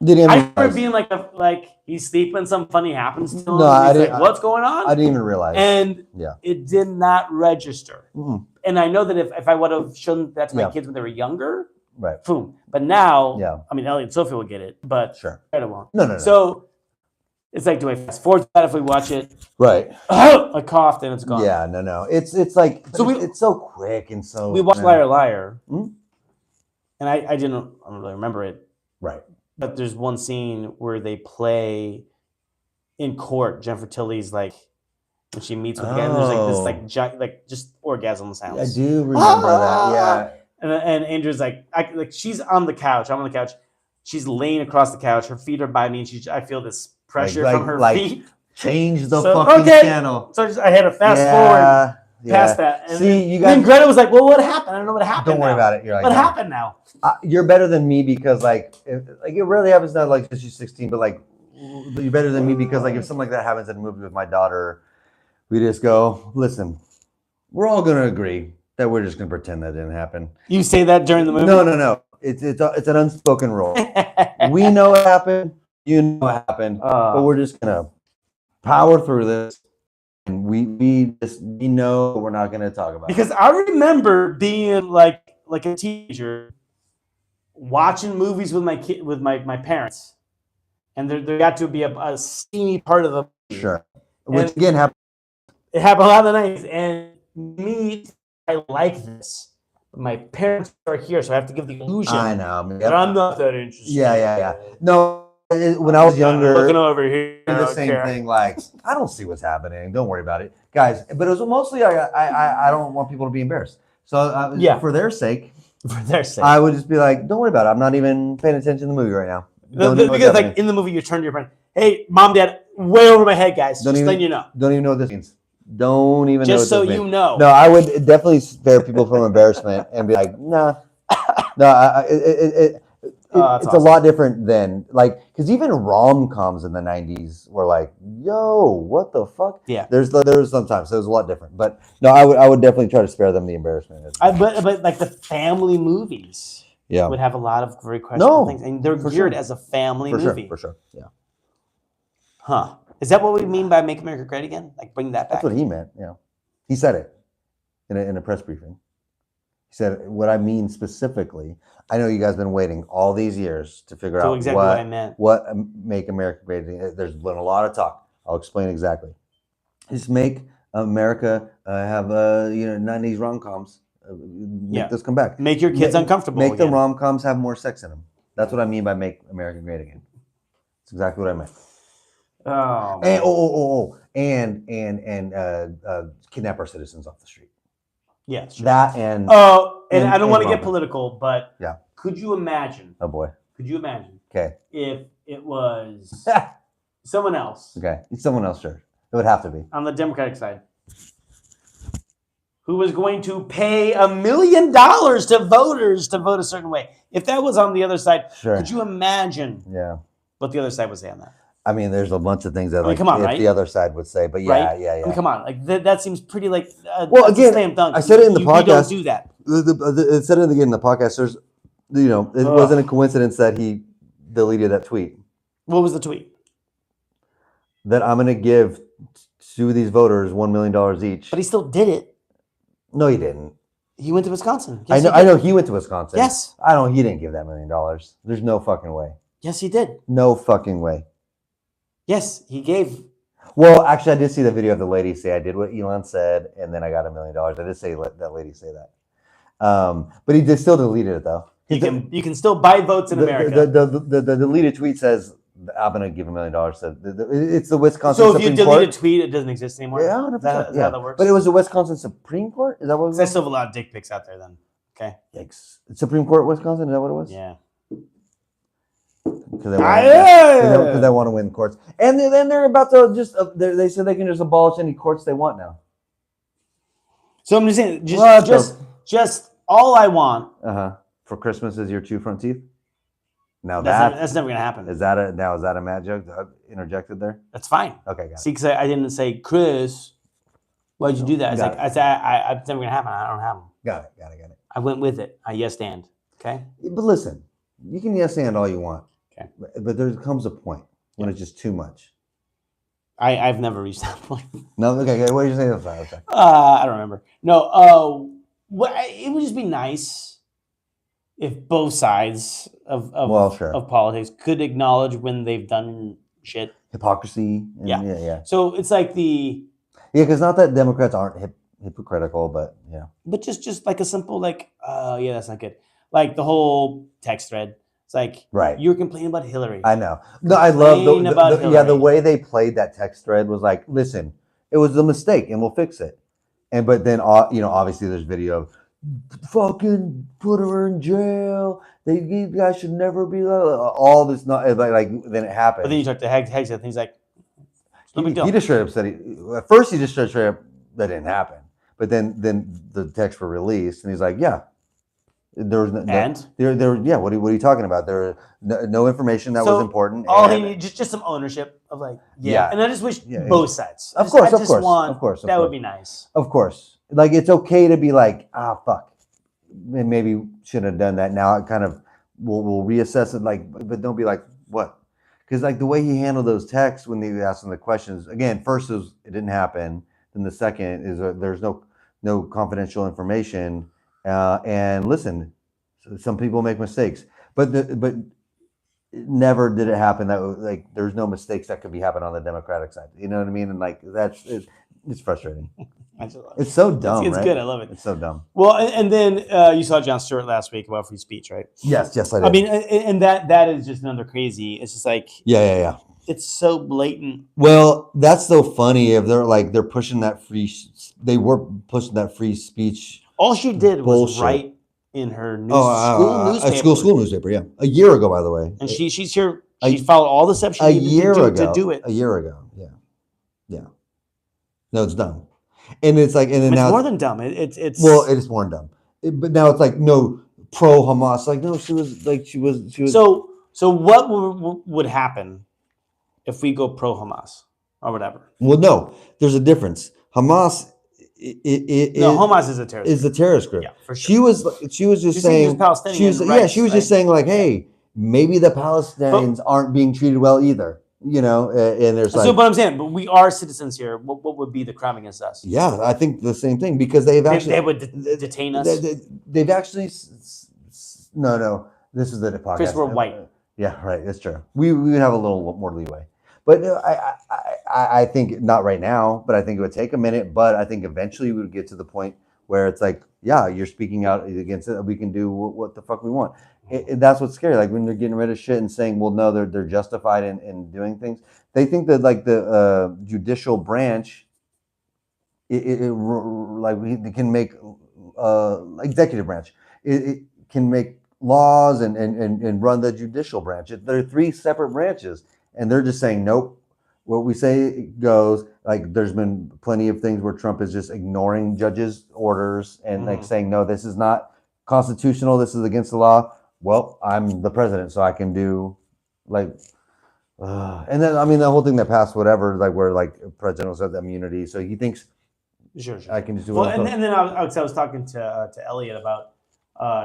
I remember being like he's sleeping, something funny happens to him. No, I didn't. Like, what's going on? I didn't even realize. And it did not register. Mm-hmm. And I know that if I would have shown that to my kids when they were younger, right? Boom. But now, I mean, Elliot and Sophie will get it, but sure, I won't. No. So it's like, do I fast forward that if we watch it? Right. I coughed and it's gone. Yeah, no. It's like it's so quick and so. We watched Liar Liar, and I don't really remember it. Right. But there's one scene where they play in court. Jennifer Tilly's like when she meets with the guy. And there's like this just orgasm sounds. I do remember that. Yeah. And Andrew's like she's on the couch. I'm on the couch. She's laying across the couch. Her feet are by me, and I feel this pressure from her feet. Change the fucking channel. So I had to fast forward. past that. And See, you then guys. Greta was like, "Well, what happened? I don't know what happened. Don't worry now. about it. You're like, what no. happened now? You're better than me because like it rarely happens now, like because she's 16, but like you're better than me because like if something like that happens in a movie with my daughter, we just go, listen, we're all gonna agree that we're just gonna pretend that didn't happen. You say that during the movie? No. It's an unspoken rule. We know it happened. You know it happened, but we're just gonna power through this. And we know we're not gonna talk about because it. I remember being like a teenager watching movies with my parents, and there got to be a steamy part of the movie. Sure. Which again happened. It happened a lot of the nights, and me, I like this. But my parents are here, so I have to give the illusion. I know. But I'm not that interested. Yeah. No, when I was younger, looking over here, the same thing. Like, I don't see what's happening. Don't worry about it, guys. But it was mostly I don't want people to be embarrassed. So for their sake, I would just be like, don't worry about it. I'm not even paying attention to the movie right now. Because like in the movie, you turn to your friend, hey, mom, dad, way over my head, guys. Just letting you know. Don't even know what this means. Don't even know. Just so you know. No, I would definitely spare people from embarrassment and be like, nah. No, it's awesome. A lot different than like because even rom-coms in the 90s were like, yo, what the fuck? Yeah. There's sometimes so it was a lot different. But no, I would definitely try to spare them the embarrassment. But like the family movies would have a lot of very questionable things. And they're geared as a family movie. For sure. Yeah. Huh. Is that what we mean by Make America Great Again? Like bring that back? That's what he meant, yeah. He said it in a press briefing. He said, what I mean specifically, I know you guys have been waiting all these years to figure out exactly what I meant. What Make America Great Again. There's been a lot of talk. I'll explain exactly. Just make America have 90s rom-coms. Make those come back. Make your kids uncomfortable. Make the rom-coms have more sex in them. That's what I mean by Make America Great Again. That's exactly what I meant. And kidnap our citizens off the street. Yeah, sure. That and and I don't want to get political, but could you imagine? Oh boy. Could you imagine? Okay. If it was someone else. Okay. Someone else, sure. It would have to be. On the Democratic side. Who was going to pay $1 million to voters to vote a certain way. If that was on the other side, could you imagine what the other side would say on that? I mean, there's a bunch of things that the other side would say, but yeah. I mean, come on, like that seems pretty like well, again, a slam dunk. I said it in the podcast. You don't do that. It said it again in the podcast. There's, it wasn't a coincidence that he deleted that tweet. What was the tweet? That I'm going to give to these voters $1 million each. But he still did it. No, he didn't. He went to Wisconsin. Yes, I know he went to Wisconsin. Yes. He didn't give that $1 million. There's no fucking way. Yes, he did. No fucking way. Yes, he gave. Well, actually, I did see the video of the lady say, I did what Elon said, and then I got $1 million. I did say let that lady say that. But he did still deleted it, though. You can still buy votes in America. The deleted tweet says, I'm going to give $1 million. So it's the Wisconsin Supreme Court. So if you delete a tweet, it doesn't exist anymore? Yeah, 100%. Is that how that works? But it was the Wisconsin Supreme Court? Is that what it was? I still have a lot of dick pics out there then. Okay. Yikes. Supreme Court, Wisconsin? Is that what it was? Yeah. Because they want to win courts. And then they're about to they said they can just abolish any courts they want now. So I'm just saying, just all I want. For Christmas is your 2 front teeth? Now that's never going to happen. Is that a mad joke interjected there? That's fine. Okay, got it. See, because I didn't say, Chris, why'd you do that? I said, it's never going to happen. I don't have them. Got it. I went with it. I yes and. Okay? But listen, you can yes and all you want. Okay. But there comes a point when it's just too much. I've never reached that point. No, okay. What did you say? Okay. I don't remember. No, it would just be nice if both sides of politics could acknowledge when they've done shit. Hypocrisy. Yeah. So it's like because not that Democrats aren't hypocritical, but yeah. But just like a simple that's not good. Like the whole text thread. It's like you're complaining about Hillary. I know. No, I love the way they played that text thread was like, listen, it was a mistake and we'll fix it. But then obviously there's video of fucking put her in jail. You guys should never be all this. Not like then it happened. But then you talk to Hegseth and he's like, he just straight up said at first he just straight up that didn't happen. But then the texts were released, and he's like, yeah, there was and yeah. What are you talking about? There was no information that was important. All he and- needed just some ownership of like Yeah. And I just wish Yeah, both sides. Of course, I just want, of course. that would be nice. Of course, like it's okay to be like, fuck, maybe shouldn't have done that. Now it kind of we'll reassess it. Like, but don't be like, what? Because like the way he handled those texts when they asked him the questions again, first it didn't happen. Then the second is there's no confidential information. And listen, some people make mistakes, but never did it happen that like there's no mistakes that could be happening on the Democratic side. You know what I mean? And like it's frustrating. It's so dumb. It's right? good. I love it. It's so dumb. Well, and then you saw Jon Stewart last week about free speech, right? Yes, I did. I mean, and that is just another crazy. It's just like yeah. It's so blatant. Well, that's so funny. If they're pushing that they were pushing that free speech. All she did was bullshit. write in her school newspaper. School newspaper, yeah. A year ago, by the way. And she's here. She followed all the steps she needed to do it. A year ago, yeah. No, it's dumb. And it's like, and then it's now more than dumb. It's well, it is more than dumb. But now it's like no pro Hamas. Like no, she was. So what would happen if we go pro Hamas or whatever? Well, no, there's a difference. Hamas. Hamas is a terrorist. Is a terrorist group. Yeah, for sure. She was just saying. She was just saying like, hey, maybe the Palestinians aren't being treated well either. You know, and there's like. So, but I'm saying, but we are citizens here. What would be the crime against us? Yeah, I think the same thing because they've actually they would detain us. They've actually no. This is the podcast. Because we're white. Yeah, right. That's true. We would have a little more leeway, but I think not right now. But I think it would take a minute. But I think eventually we would get to the point where it's like, yeah, you're speaking out against it. We can do what the fuck we want. That's what's scary. Like when they're getting rid of shit and saying, well, no, they're justified in doing things. They think that like the judicial branch, they can make executive branch. It can make laws and run the judicial branch. There are three separate branches, and they're just saying, nope. What we say goes. Like there's been plenty of things where Trump is just ignoring judges' orders and like saying, no, this is not constitutional. This is against the law. Well, I'm the president, so I can do like, and then I mean the whole thing that passed, whatever, like where like president has immunity, so he thinks, sure. I can just do. Well, and then I was talking to Elliot about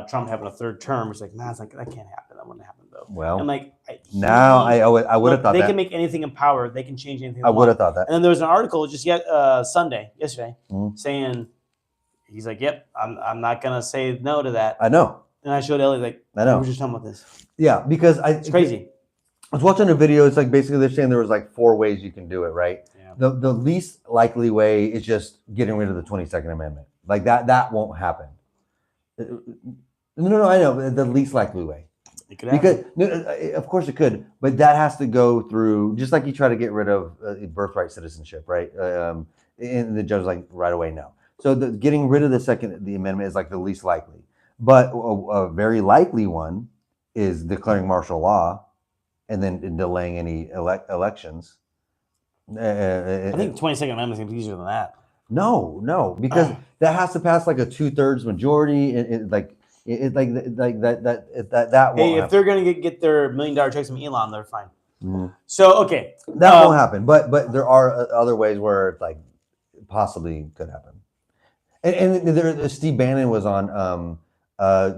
Trump having a third term. It's like, nah, it's like that can't happen. That wouldn't happen though. Well, and like now I would have thought they that. can make anything in power. They can change anything. I would have thought that. And then there was an article just yesterday, saying he's like, yep, I'm not gonna say no to that. I know. And I showed Elliot like, I know. we were just talking about this. Yeah, because it's crazy. I was watching a video. It's like basically they're saying there was like 4 ways you can do it, right? Yeah. The least likely way is just getting rid of the 22nd Amendment. Like that won't happen. No, I know, but the least likely way. It could happen. Because of course it could, but that has to go through just like you try to get rid of birthright citizenship, right? And the judge like right away no. So getting rid of the amendment is like the least likely. But a very likely one is declaring martial law and then delaying any elections. I think 22nd Amendment is going to be easier than that. No, because that has to pass like a 2/3 majority. That won't Hey, if happen. they're going to get their $1 million checks from Elon, they're fine. So, okay. That won't happen. But there are other ways where it like possibly could happen. And there, Steve Bannon was on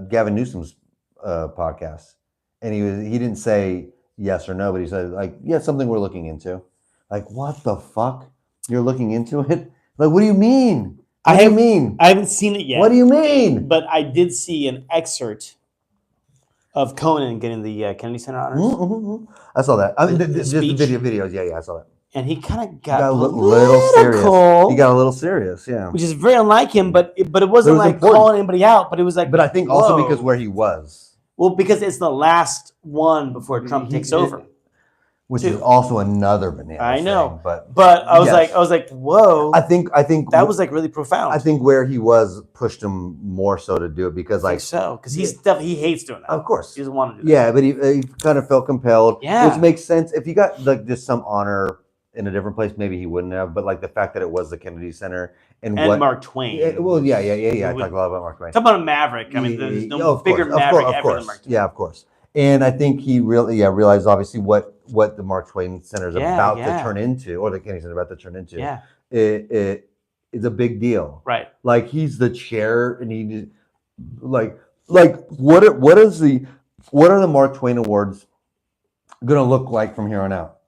Gavin Newsom's podcast, and he didn't say yes or no, but he said like, yeah, something we're looking into. Like, what the fuck? You're looking into it? Like, what do you mean? What do you mean? I haven't seen it yet. What do you mean? But I did see an excerpt of Conan getting the Kennedy Center honors. I saw that. I mean, The just the speech. videos. Yeah, I saw that. And he kind of got a little serious. He got a little serious, yeah. Which is very unlike him, but it wasn't like important. calling anybody out. But it was like, but I think also because where he was. Well, because it's the last one before Trump takes over. Which is also another banana. I know, thing, but I was like, whoa! I think that was like really profound. I think where he was pushed him more so to do it because like because he hates doing that. Of course, he doesn't want to do that. Yeah, but he kind of felt compelled. Yeah, which makes sense if you got like just some honor in a different place, maybe he wouldn't have. But like the fact that it was the Kennedy Center and what Mark Twain. Yeah, well, yeah. I talked a lot about Mark Twain. Talk about a maverick. I mean, there's no bigger maverick ever than Mark Twain. Yeah, of course. And I think he really realized obviously what the Mark Twain Center is about to turn into, or the Kennedy Center about to turn into. Yeah. It is a big deal. Right. Like he's the chair, and he like what are the Mark Twain Awards gonna look like from here on out?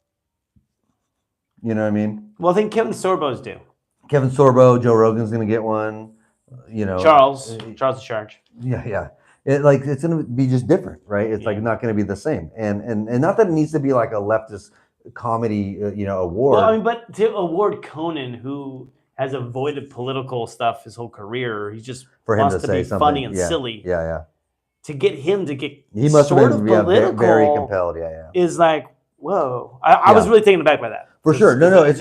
You know what I mean? Well, I think Kevin Sorbo's due. Kevin Sorbo, Joe Rogan's gonna get one. You know, Charles in charge. Yeah. It's gonna be just different, right? It's like not gonna be the same, and not that it needs to be like a leftist comedy, award. Well, I mean, but to award Conan, who has avoided political stuff his whole career, he just wants to be funny and silly. Yeah. To get him to get he must sort have been of political, very compelled. Yeah. Is like, whoa! I was really taken aback by that. For sure. No, it's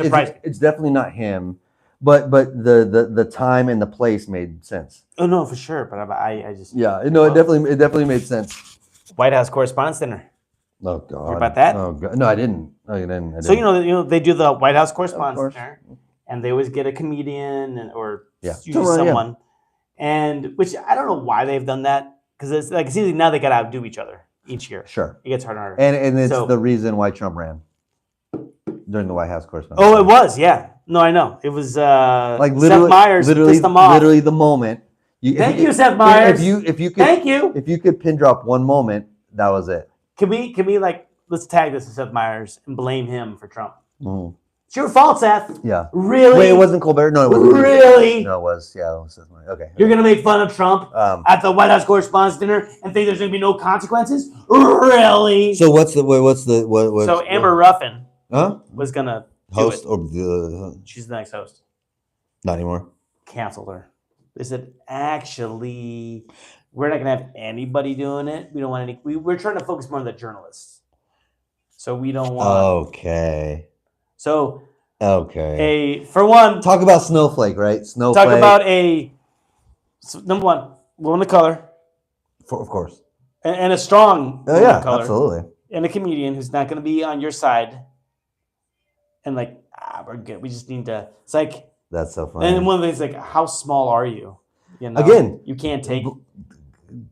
definitely not him. But the time and the place made sense. Oh no, for sure. But I just it definitely made sense. White House Correspondents' Dinner. Oh God! Heard about that? Oh God! No, I didn't. No, you didn't. So they do the White House Correspondents' Dinner, and they always get a comedian or usually someone, and which I don't know why they've done that because it's like it seems like now they got to outdo each other each year. Sure, it gets harder and harder. And it's the reason why Trump ran during the White House Correspondents'. Oh, it was, yeah. No, I know. It was like Seth Meyers pissed them off. Literally the moment. Thank you, Seth Meyers. If you could, thank you. If you could pin drop one moment, that was it. Can we like let's tag this to Seth Meyers and blame him for Trump? Mm. It's your fault, Seth. Yeah. Really? Wait, it wasn't Colbert? No, it wasn't. Really? No, it was. Yeah, it was Seth Meyers. Okay. You're gonna make fun of Trump at the White House Correspondents' Dinner and think there's gonna be no consequences? Really? So what? So Amber Ruffin was gonna host she's the next host. Not anymore. Canceled her. They said, actually, we're not gonna have anybody doing it. We don't want any. We're trying to focus more on the journalists. So we don't want. Okay. So. Okay. For one. Talk about Snowflake, right? Snowflake. Talk about number one, woman of color. Of course. And a strong woman of color. Absolutely. And a comedian who's not gonna be on your side. And like, we're good. We just need to. It's like. That's so funny. And one of the things like, how small are you? You know, again, you can't take.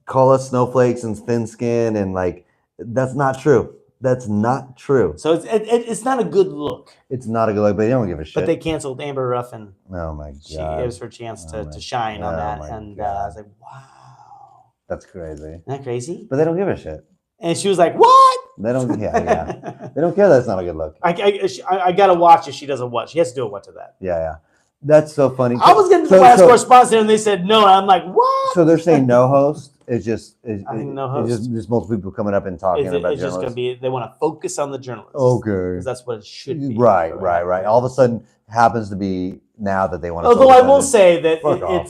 Call us snowflakes and thin skin, and like that's not true. That's not true. So it's not a good look. It's not a good look, but they don't give a shit. But they canceled Amber Ruffin. Oh my god! She gave us her chance to shine on that, and I was like, wow, that's crazy. Isn't that crazy? But they don't give a shit. And she was like, what? They don't. Yeah. They don't care. That's not a good look. I gotta watch if she doesn't watch. She has to do a what to that. Yeah. That's so funny. I was getting to the White House Correspondents' Dinner and they said no. And I'm like, what? So they're saying no host. It's just. I think no host. It's just multiple people coming up and talking about it's just going to be. They want to focus on the journalists. Okay. Because that's what it should be. Right. All of a sudden, happens to be now that they want to. Although I will say that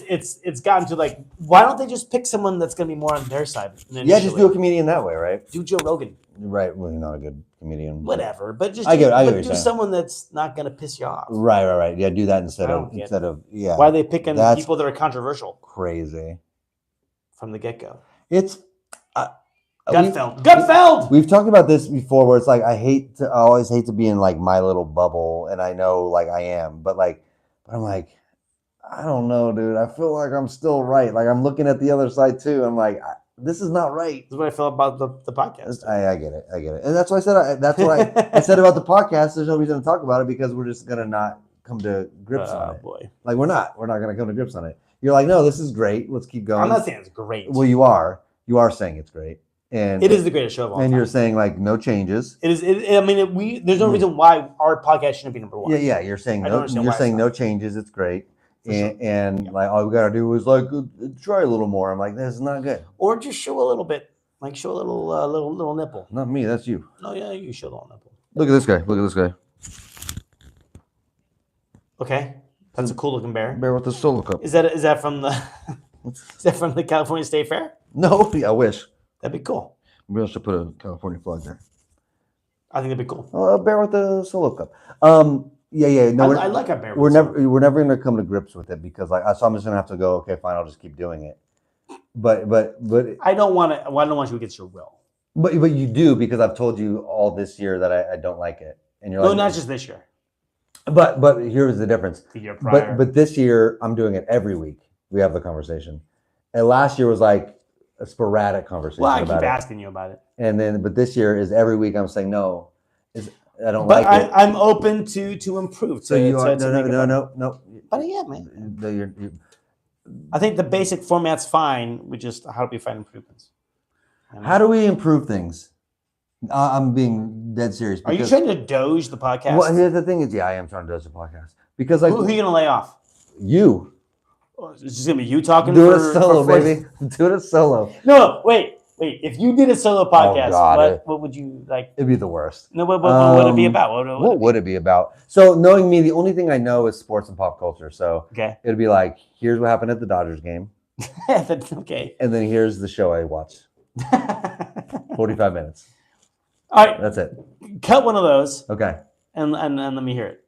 it's gotten to like, why don't they just pick someone that's going to be more on their side? Yeah, just do a comedian that way, right? Do Joe Rogan. Right. Well, you're not a good comedian. Whatever, but just do someone that's not going to piss you off. Right. Yeah, do that instead of Why are they picking people that are controversial? Crazy. From the get-go. It's Gutfeld. We've talked about this before, where it's like I always hate to be in like my little bubble, and I know like I am, but I'm like, I don't know, dude. I feel like I'm still right. Like I'm looking at the other side too. I'm like, this is not right. This is what I feel about the podcast. I get it, and that's why I said that's what I said about the podcast. There's no reason to talk about it because we're just gonna not come to grips on it. Boy, like we're not gonna come to grips on it. You're like, no, this is great. Let's keep going. I'm not saying it's great. Well, you are saying it's great, and it is the greatest show of all time. And you're saying like no changes. It is. I mean, there's no reason why our podcast shouldn't be number one. Yeah. You're saying no. You're saying no changes. It's great. And like all we gotta do is like try a little more. I'm like, this is not good. Or just show a little bit, like show a little nipple. Not me, that's you. No, yeah, you show the little nipple. Look at this guy. Okay, that's a cool looking bear. Bear with the solo cup. Is that from the California State Fair? No, I wish. That'd be cool. Maybe I should put a California flag there. I think that'd be cool. Bear with the solo cup. Yeah. No, I like a bear. We're never gonna come to grips with it because so I'm just gonna have to go. Okay, fine. I'll just keep doing it. But I don't want to. I don't want you against your will. But you do because I've told you all this year that I don't like it, and you're like, no, not just this year. But here's the difference. The year prior. But this year I'm doing it every week. We have the conversation, and last year was like a sporadic conversation Well, I about keep it. asking you about it. And then, but this year is every week I'm saying no. I don't But like it. I'm open to improve. So you are no. But yeah, man. No, you're, I think the basic format's fine. We just how do we find improvements? how do we improve things? I'm being dead serious. Are you trying to doge the podcast? Well, here's the thing: is I am trying to doge the podcast because like who are you gonna lay off? You. It's just gonna be you talking. Do it solo, baby. Do it solo. No, wait. If you did a solo podcast, what would you like? It'd be the worst. No, what would it be about? What would it be about? So knowing me, the only thing I know is sports and pop culture. So it'd be like, here's what happened at the Dodgers game. Okay. And then here's the show I watched. 45 minutes. All right. That's it. Cut one of those. Okay. And let me hear it.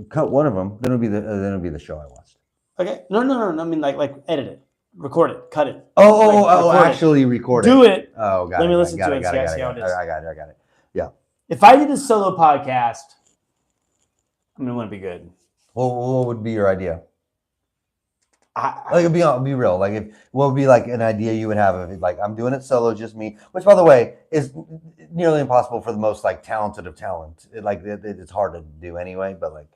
Cut one of them. Then it'll be the show I watched. Okay. No. I mean, like edit it, record it, cut it. Actually record it. Do it. Oh, got it. Let me listen to it. See how it is. I got it. Yeah. If I did a solo podcast, I mean, it wouldn't be good. Well, what would be your idea? Be real. What would be like an idea you would have of it? Like, I'm doing it solo, just me. Which, by the way, is nearly impossible for the most like talented of talent. It's hard to do anyway. But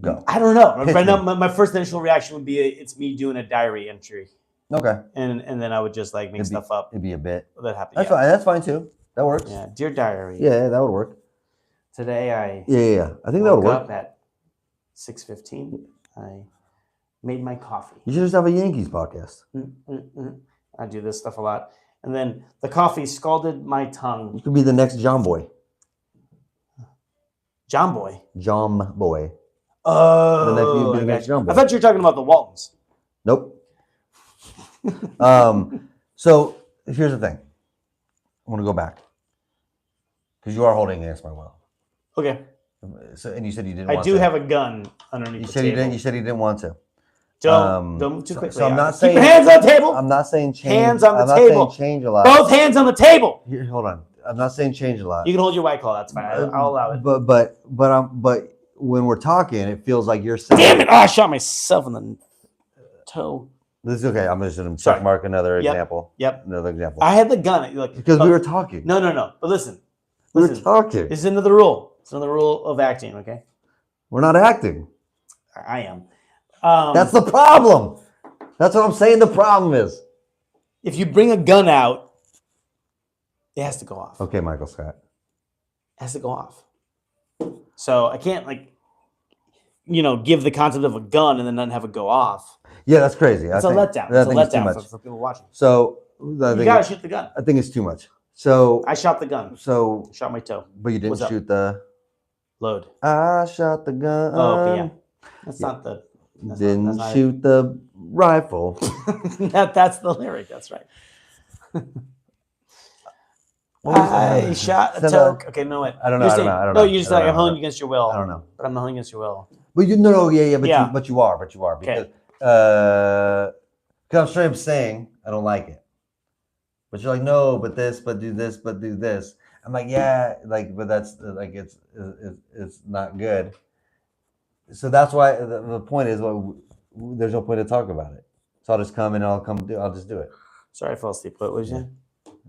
go. I don't know. Right now, my first initial reaction would be it's me doing a diary entry. Okay. And then I would just like make stuff up. It'd be a bit. That happened. That's fine. That's fine too. That works. Yeah. Dear diary. Yeah, that would work. Today I. Yeah. I think that would work. Up at 6:15. I made my coffee. You should just have a Yankees podcast. I do this stuff a lot. And then the coffee scalded my tongue. You could be the next John Boy. John Boy? John Boy. Oh, the next John Boy. I thought you were talking about the Waltons. Nope. So here's the thing. I want to go back. Because you are holding against my will. Okay. So, and you said you didn't. I do have a gun underneath. You said you didn't. You said you didn't want to. Don't move too quickly. So I'm not saying keep your hands on the table. I'm not saying change. Hands on the table. table. I'm not saying change a lot. Both hands on the table. Here, hold on. I'm not saying change a lot. You can hold your White Claw. That's fine. I'll allow it. But when we're talking, it feels like you're saying. Damn it! Oh, I shot myself in the toe. This is okay. I'm just going to check mark another example. Yep. Another example. I had the gun. Because we were talking. No. But listen. We were talking. This is another rule. It's another rule of acting. Okay. We're not acting. I am. That's the problem. That's what I'm saying. The problem is, if you bring a gun out, it has to go off. Okay, Michael Scott. It has to go off. So I can't give the concept of a gun and then not have it go off. Yeah, that's crazy. It's a letdown. It's a letdown for people watching. So you gotta shoot the gun. I think it's too much. So I shot the gun. So I shot my toe. But you didn't shoot the load. I shot the gun. Oh, yeah. That's not the. Didn't shoot the rifle. That's the lyric. That's right. I shot a toke. Okay, no, wait. I don't know. I don't know. No, you're just like, I'm holding against your will. I don't know. But I'm not holding against your will. But but you are. Because I'm straight up saying I don't like it. But you're like, no, but do this. I'm like, yeah, but that's it's not good. So that's why the point is, there's no point to talk about it. So I'll just come and I'll just do it. Sorry, I fell asleep. What was you?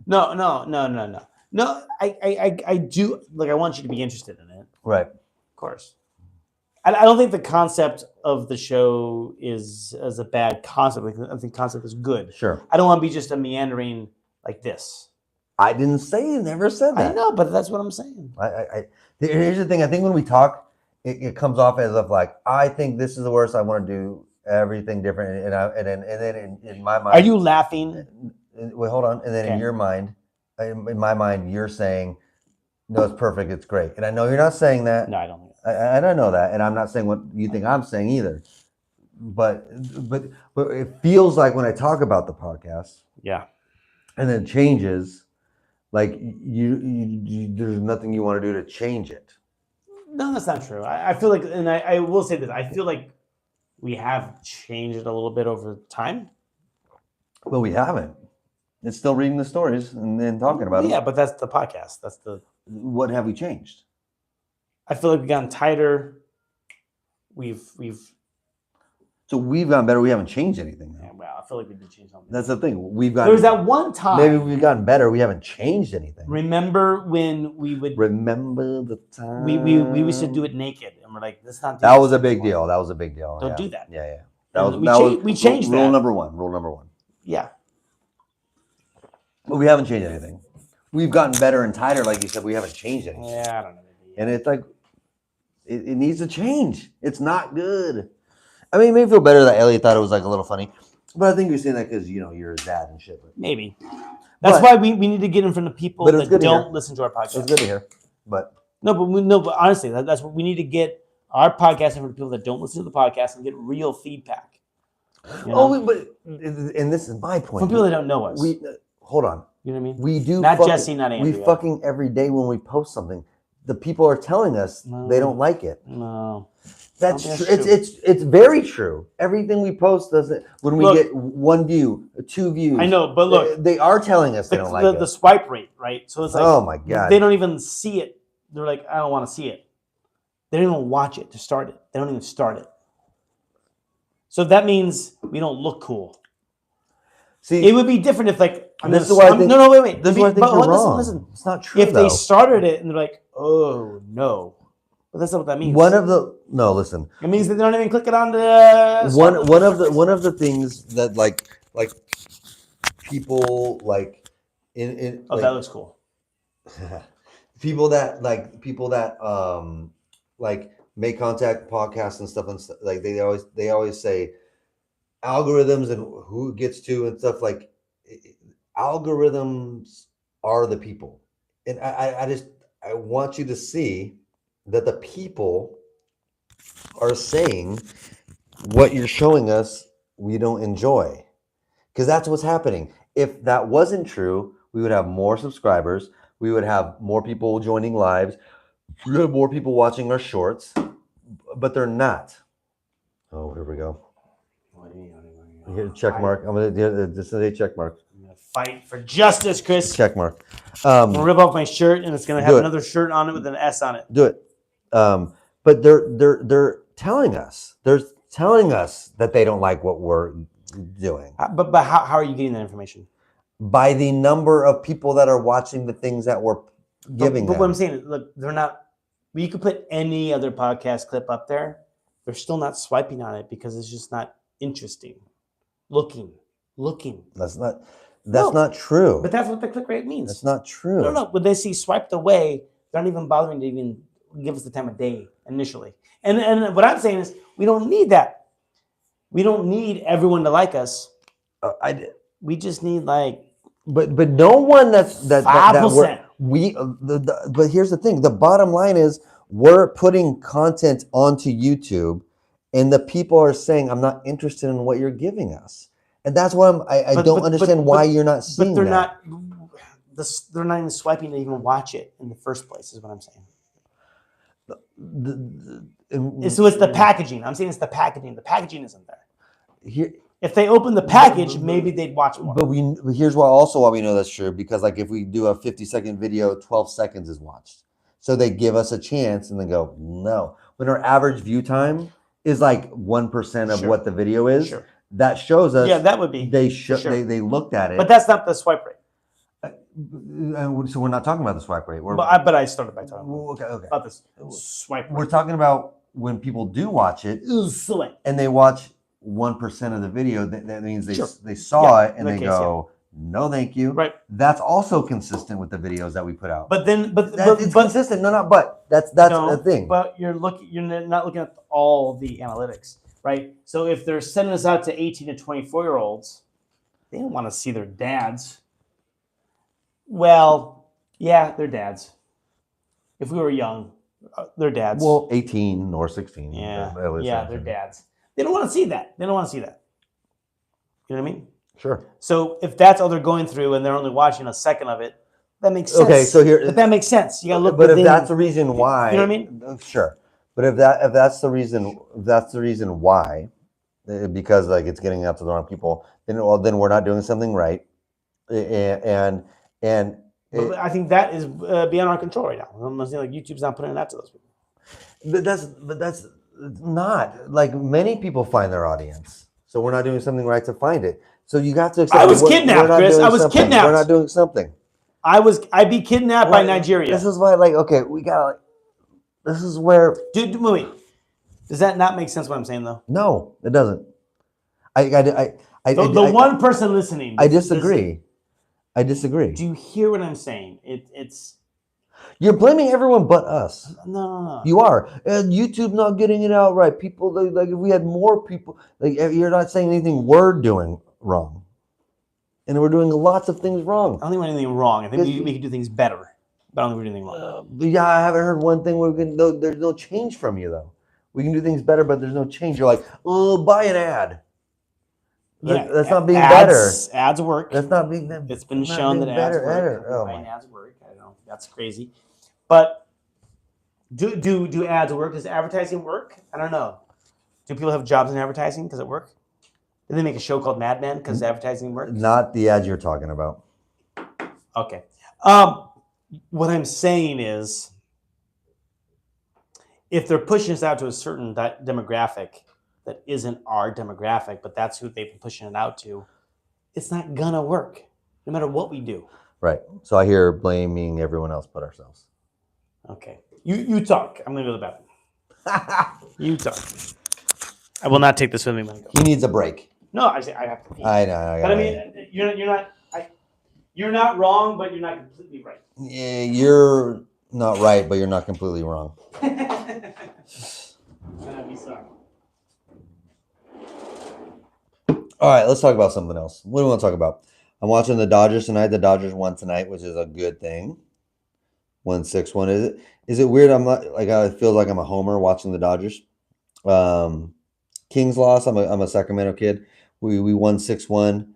No. No, I do. I want you to be interested in it. Right. Of course. I don't think the concept of the show is as a bad concept. I think concept is good. Sure. I don't want to be just a meandering like this. I didn't never said that. I know, but that's what I'm saying. Here's the thing. I think when we talk, it comes off as of I think this is the worst. I want to do everything different, and then in my mind, are you laughing? Wait, hold on. And then in your mind, in my mind, you're saying, no, it's perfect. It's great. And I know you're not saying that. No, I don't. I don't know that, and I'm not saying what you think I'm saying either. But it feels like when I talk about the podcast, yeah, and then changes, you there's nothing you want to do to change it. No, that's not true. I feel like, and I will say this, I feel like we have changed it a little bit over time. Well, we haven't. It's still reading the stories and then talking about them. Yeah, but that's the podcast. That's the what have we changed? I feel like we've gotten tighter. We've So we've gotten better. We haven't changed anything. yeah, well, I feel like we did change something. That's the thing. We've gotten. There was that one time. Maybe we've gotten better. We haven't changed anything. Remember when we would remember the time we used to do it naked, and we're like, let's not do that this was a big anymore. deal. That was a big deal. Don't yeah. do that. Yeah. And we changed rule that. number one. Rule number one. Yeah. But we haven't changed anything. We've gotten better and tighter, like you said. We haven't changed anything. Yeah, I don't know. And it's like, it needs to change. It's not good. I mean, it made me feel better that Elliot thought it was like a little funny. But I think you're saying that because, you're his dad and shit. But Maybe. That's why we need to get in front of people But it's that good to hear. don't listen to our podcast. it's good to hear. But But honestly, that's what we need to get our podcast in front of people that don't listen to the podcast and get real feedback. You know? and this is my point. From people that don't know us. Hold on. You know what I mean? We do Not fucking, Jesse, not Andrea. We fucking every day when we post something, the people are telling us they don't like it. No. That's That's true. true. It's very true. Everything we post doesn't. When we Look, get 1 view, 2 views, I know, but look, they are telling us they don't like the it. swipe rate, right? So it's like, Oh my god, they don't even see it. They're like, I don't want to see it. They don't even watch it to start it. They don't even start it. So that means we don't look cool. See, It would be different if, like, this is why I think. no, wait. This is why I think you're wrong. Listen. It's not true. If they started it and they're like, oh no, but that's not what that means. Listen. It means that they don't even click it on the One of the things that like people like in Oh, like, that looks cool. people that like make contact podcasts and stuff like they always say algorithms and who it gets to and stuff like algorithms are the people, and I want you to see that the people are saying what you're showing us we don't enjoy, because that's what's happening. If that wasn't true, we would have more subscribers, we would have more people joining lives, we would have more people watching our shorts, but they're not. Oh, here we go. Here, check mark. I'm gonna this is a check mark. I'm gonna fight for justice, Chris. Check mark. I'm gonna rip off my shirt, and it's gonna have Do it. another shirt on it with an S on it. Do it. But they're telling us. They're telling us that they don't like what we're doing. But how are you getting that information? By the number of people that are watching the things that we're giving But them. what I'm saying is, look, they're not. You could put any other podcast clip up there. They're still not swiping on it because it's just not interesting. Looking. That's not true. But that's what the click rate means. That's not true. No. When they see swiped away, they're not even bothering to even give us the time of day initially. And what I'm saying is, we don't need that. We don't need everyone to like us. We just need But no one that 5%. But here's the thing. The bottom line is we're putting content onto YouTube, and the people are saying, "I'm not interested in what you're giving us," and that's why I don't understand why you're not seeing But they're that. they're not even swiping to even watch it in the first place. Is what I'm saying. So it's the packaging. I'm saying it's the packaging. The packaging isn't there. Here, If they open the package, maybe they'd watch more. but here's why we know that's true, because like if we do a 50-second video, 12 seconds is watched. So they give us a chance and then go, no. When our average view time is like 1% of what the video is, Sure. that shows us that would be. they looked at it. But that's not the swipe rate. So we're not talking about the swipe rate. But I started by talking Okay. about this swipe rate. We're talking about when people do watch it Swipe. and they watch 1% of the video. That means they Sure. they saw it and in that they case, go, no, thank you. Right. That's also consistent with the videos that we put out. But then, It's consistent. But that's the thing. But you're not looking at all the analytics, right? So if they're sending us out to 18 to 24-year-olds, they don't want to see their dads. Well, yeah, they're dads. If we were young, they're dads. Well, 18 or 16. yeah, at least they're 18. dads. They don't want to see that. You know what I mean? Sure. So if that's all they're going through and they're only watching a second of it, that makes sense. Okay, so here, but that makes sense. You gotta look. But within, if that's the reason why, you know what I mean? Sure. But if that's the reason why, because like it's getting out to the wrong people, then we're not doing something right, and But I think that is beyond our control right now. I'm not saying like YouTube's not putting it out to those people. But that's not like many people find their audience. So we're not doing something right to find it. So you got to accept. I was kidnapped, Chris. I was kidnapped. We're not doing something. I'd be kidnapped by Nigeria. This is why, like, okay, we got. This is where. Dude, wait. Does that not make sense? What I'm saying, though. No, it doesn't. The one person listening. I disagree. I disagree. Do you hear what I'm saying? It's. You're blaming everyone but us. No. You are. And YouTube not getting it out right. People, like, if we had more people, like, you're not saying anything we're doing wrong. And we're doing lots of things wrong. I don't think we're doing anything wrong. I think we can do things better. But I don't think we're doing anything wrong. Yeah, I haven't heard one thing where there's no change from you, though. We can do things better, but there's no change. You're like, oh, buy an ad. Yeah, that's not being better. Ads work. That's not being. It's been shown that ads work. Oh, ads work. I don't know. That's crazy. But do ads work? Does advertising work? I don't know. Do people have jobs in advertising? Does it work? Did they make a show called Mad Men because advertising works? Not the ads you're talking about. Okay. What I'm saying is, if they're pushing us out to a certain demographic that isn't our demographic, but that's who they've been pushing it out to, it's not gonna work, no matter what we do. Right. So I hear blaming everyone else but ourselves. Okay. You talk. I'm gonna go to the bathroom. You talk. I will not take this with me when I go. He needs a break. No, I have to pee. I know. But I mean, you're not wrong, but you're not completely right. Yeah, you're not right, but you're not completely wrong. I'm sorry. All right, let's talk about something else. What do we want to talk about? I'm watching the Dodgers tonight. The Dodgers won tonight, which is a good thing. 1-6-1. Is it weird? I'm not like I feel like I'm a homer watching the Dodgers. Kings lost. I'm a Sacramento kid. We won 6-1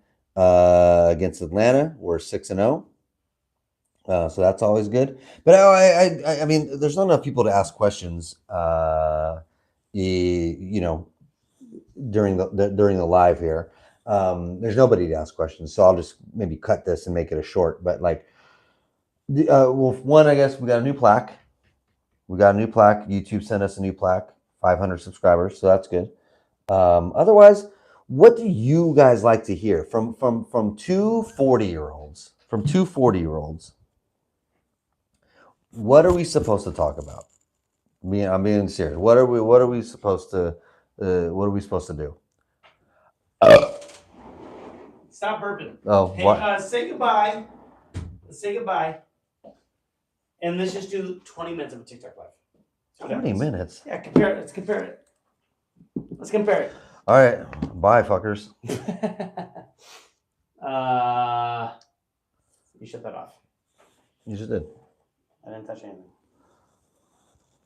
against Atlanta. We're 6-0. So that's always good. But I mean, there's not enough people to ask questions. You know, during the live here. There's nobody to ask questions, so I'll just maybe cut this and make it a short. But like, one, I guess we got a new plaque. YouTube sent us a new plaque. 500 subscribers, so that's good. Otherwise, what do you guys like to hear from two 40-year-olds? From two 40-year-olds, what are we supposed to talk about? I'm being serious. What are we supposed to do? Stop burping. Oh, hey, what? Say goodbye. Say goodbye. And let's just do 20 minutes of a TikTok live. 20 minutes? Yeah, compare it. Let's compare it. All right. Bye, fuckers. You shut that off. You just did. I didn't touch anything.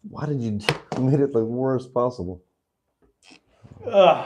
Why did you made it the worst possible? Ugh.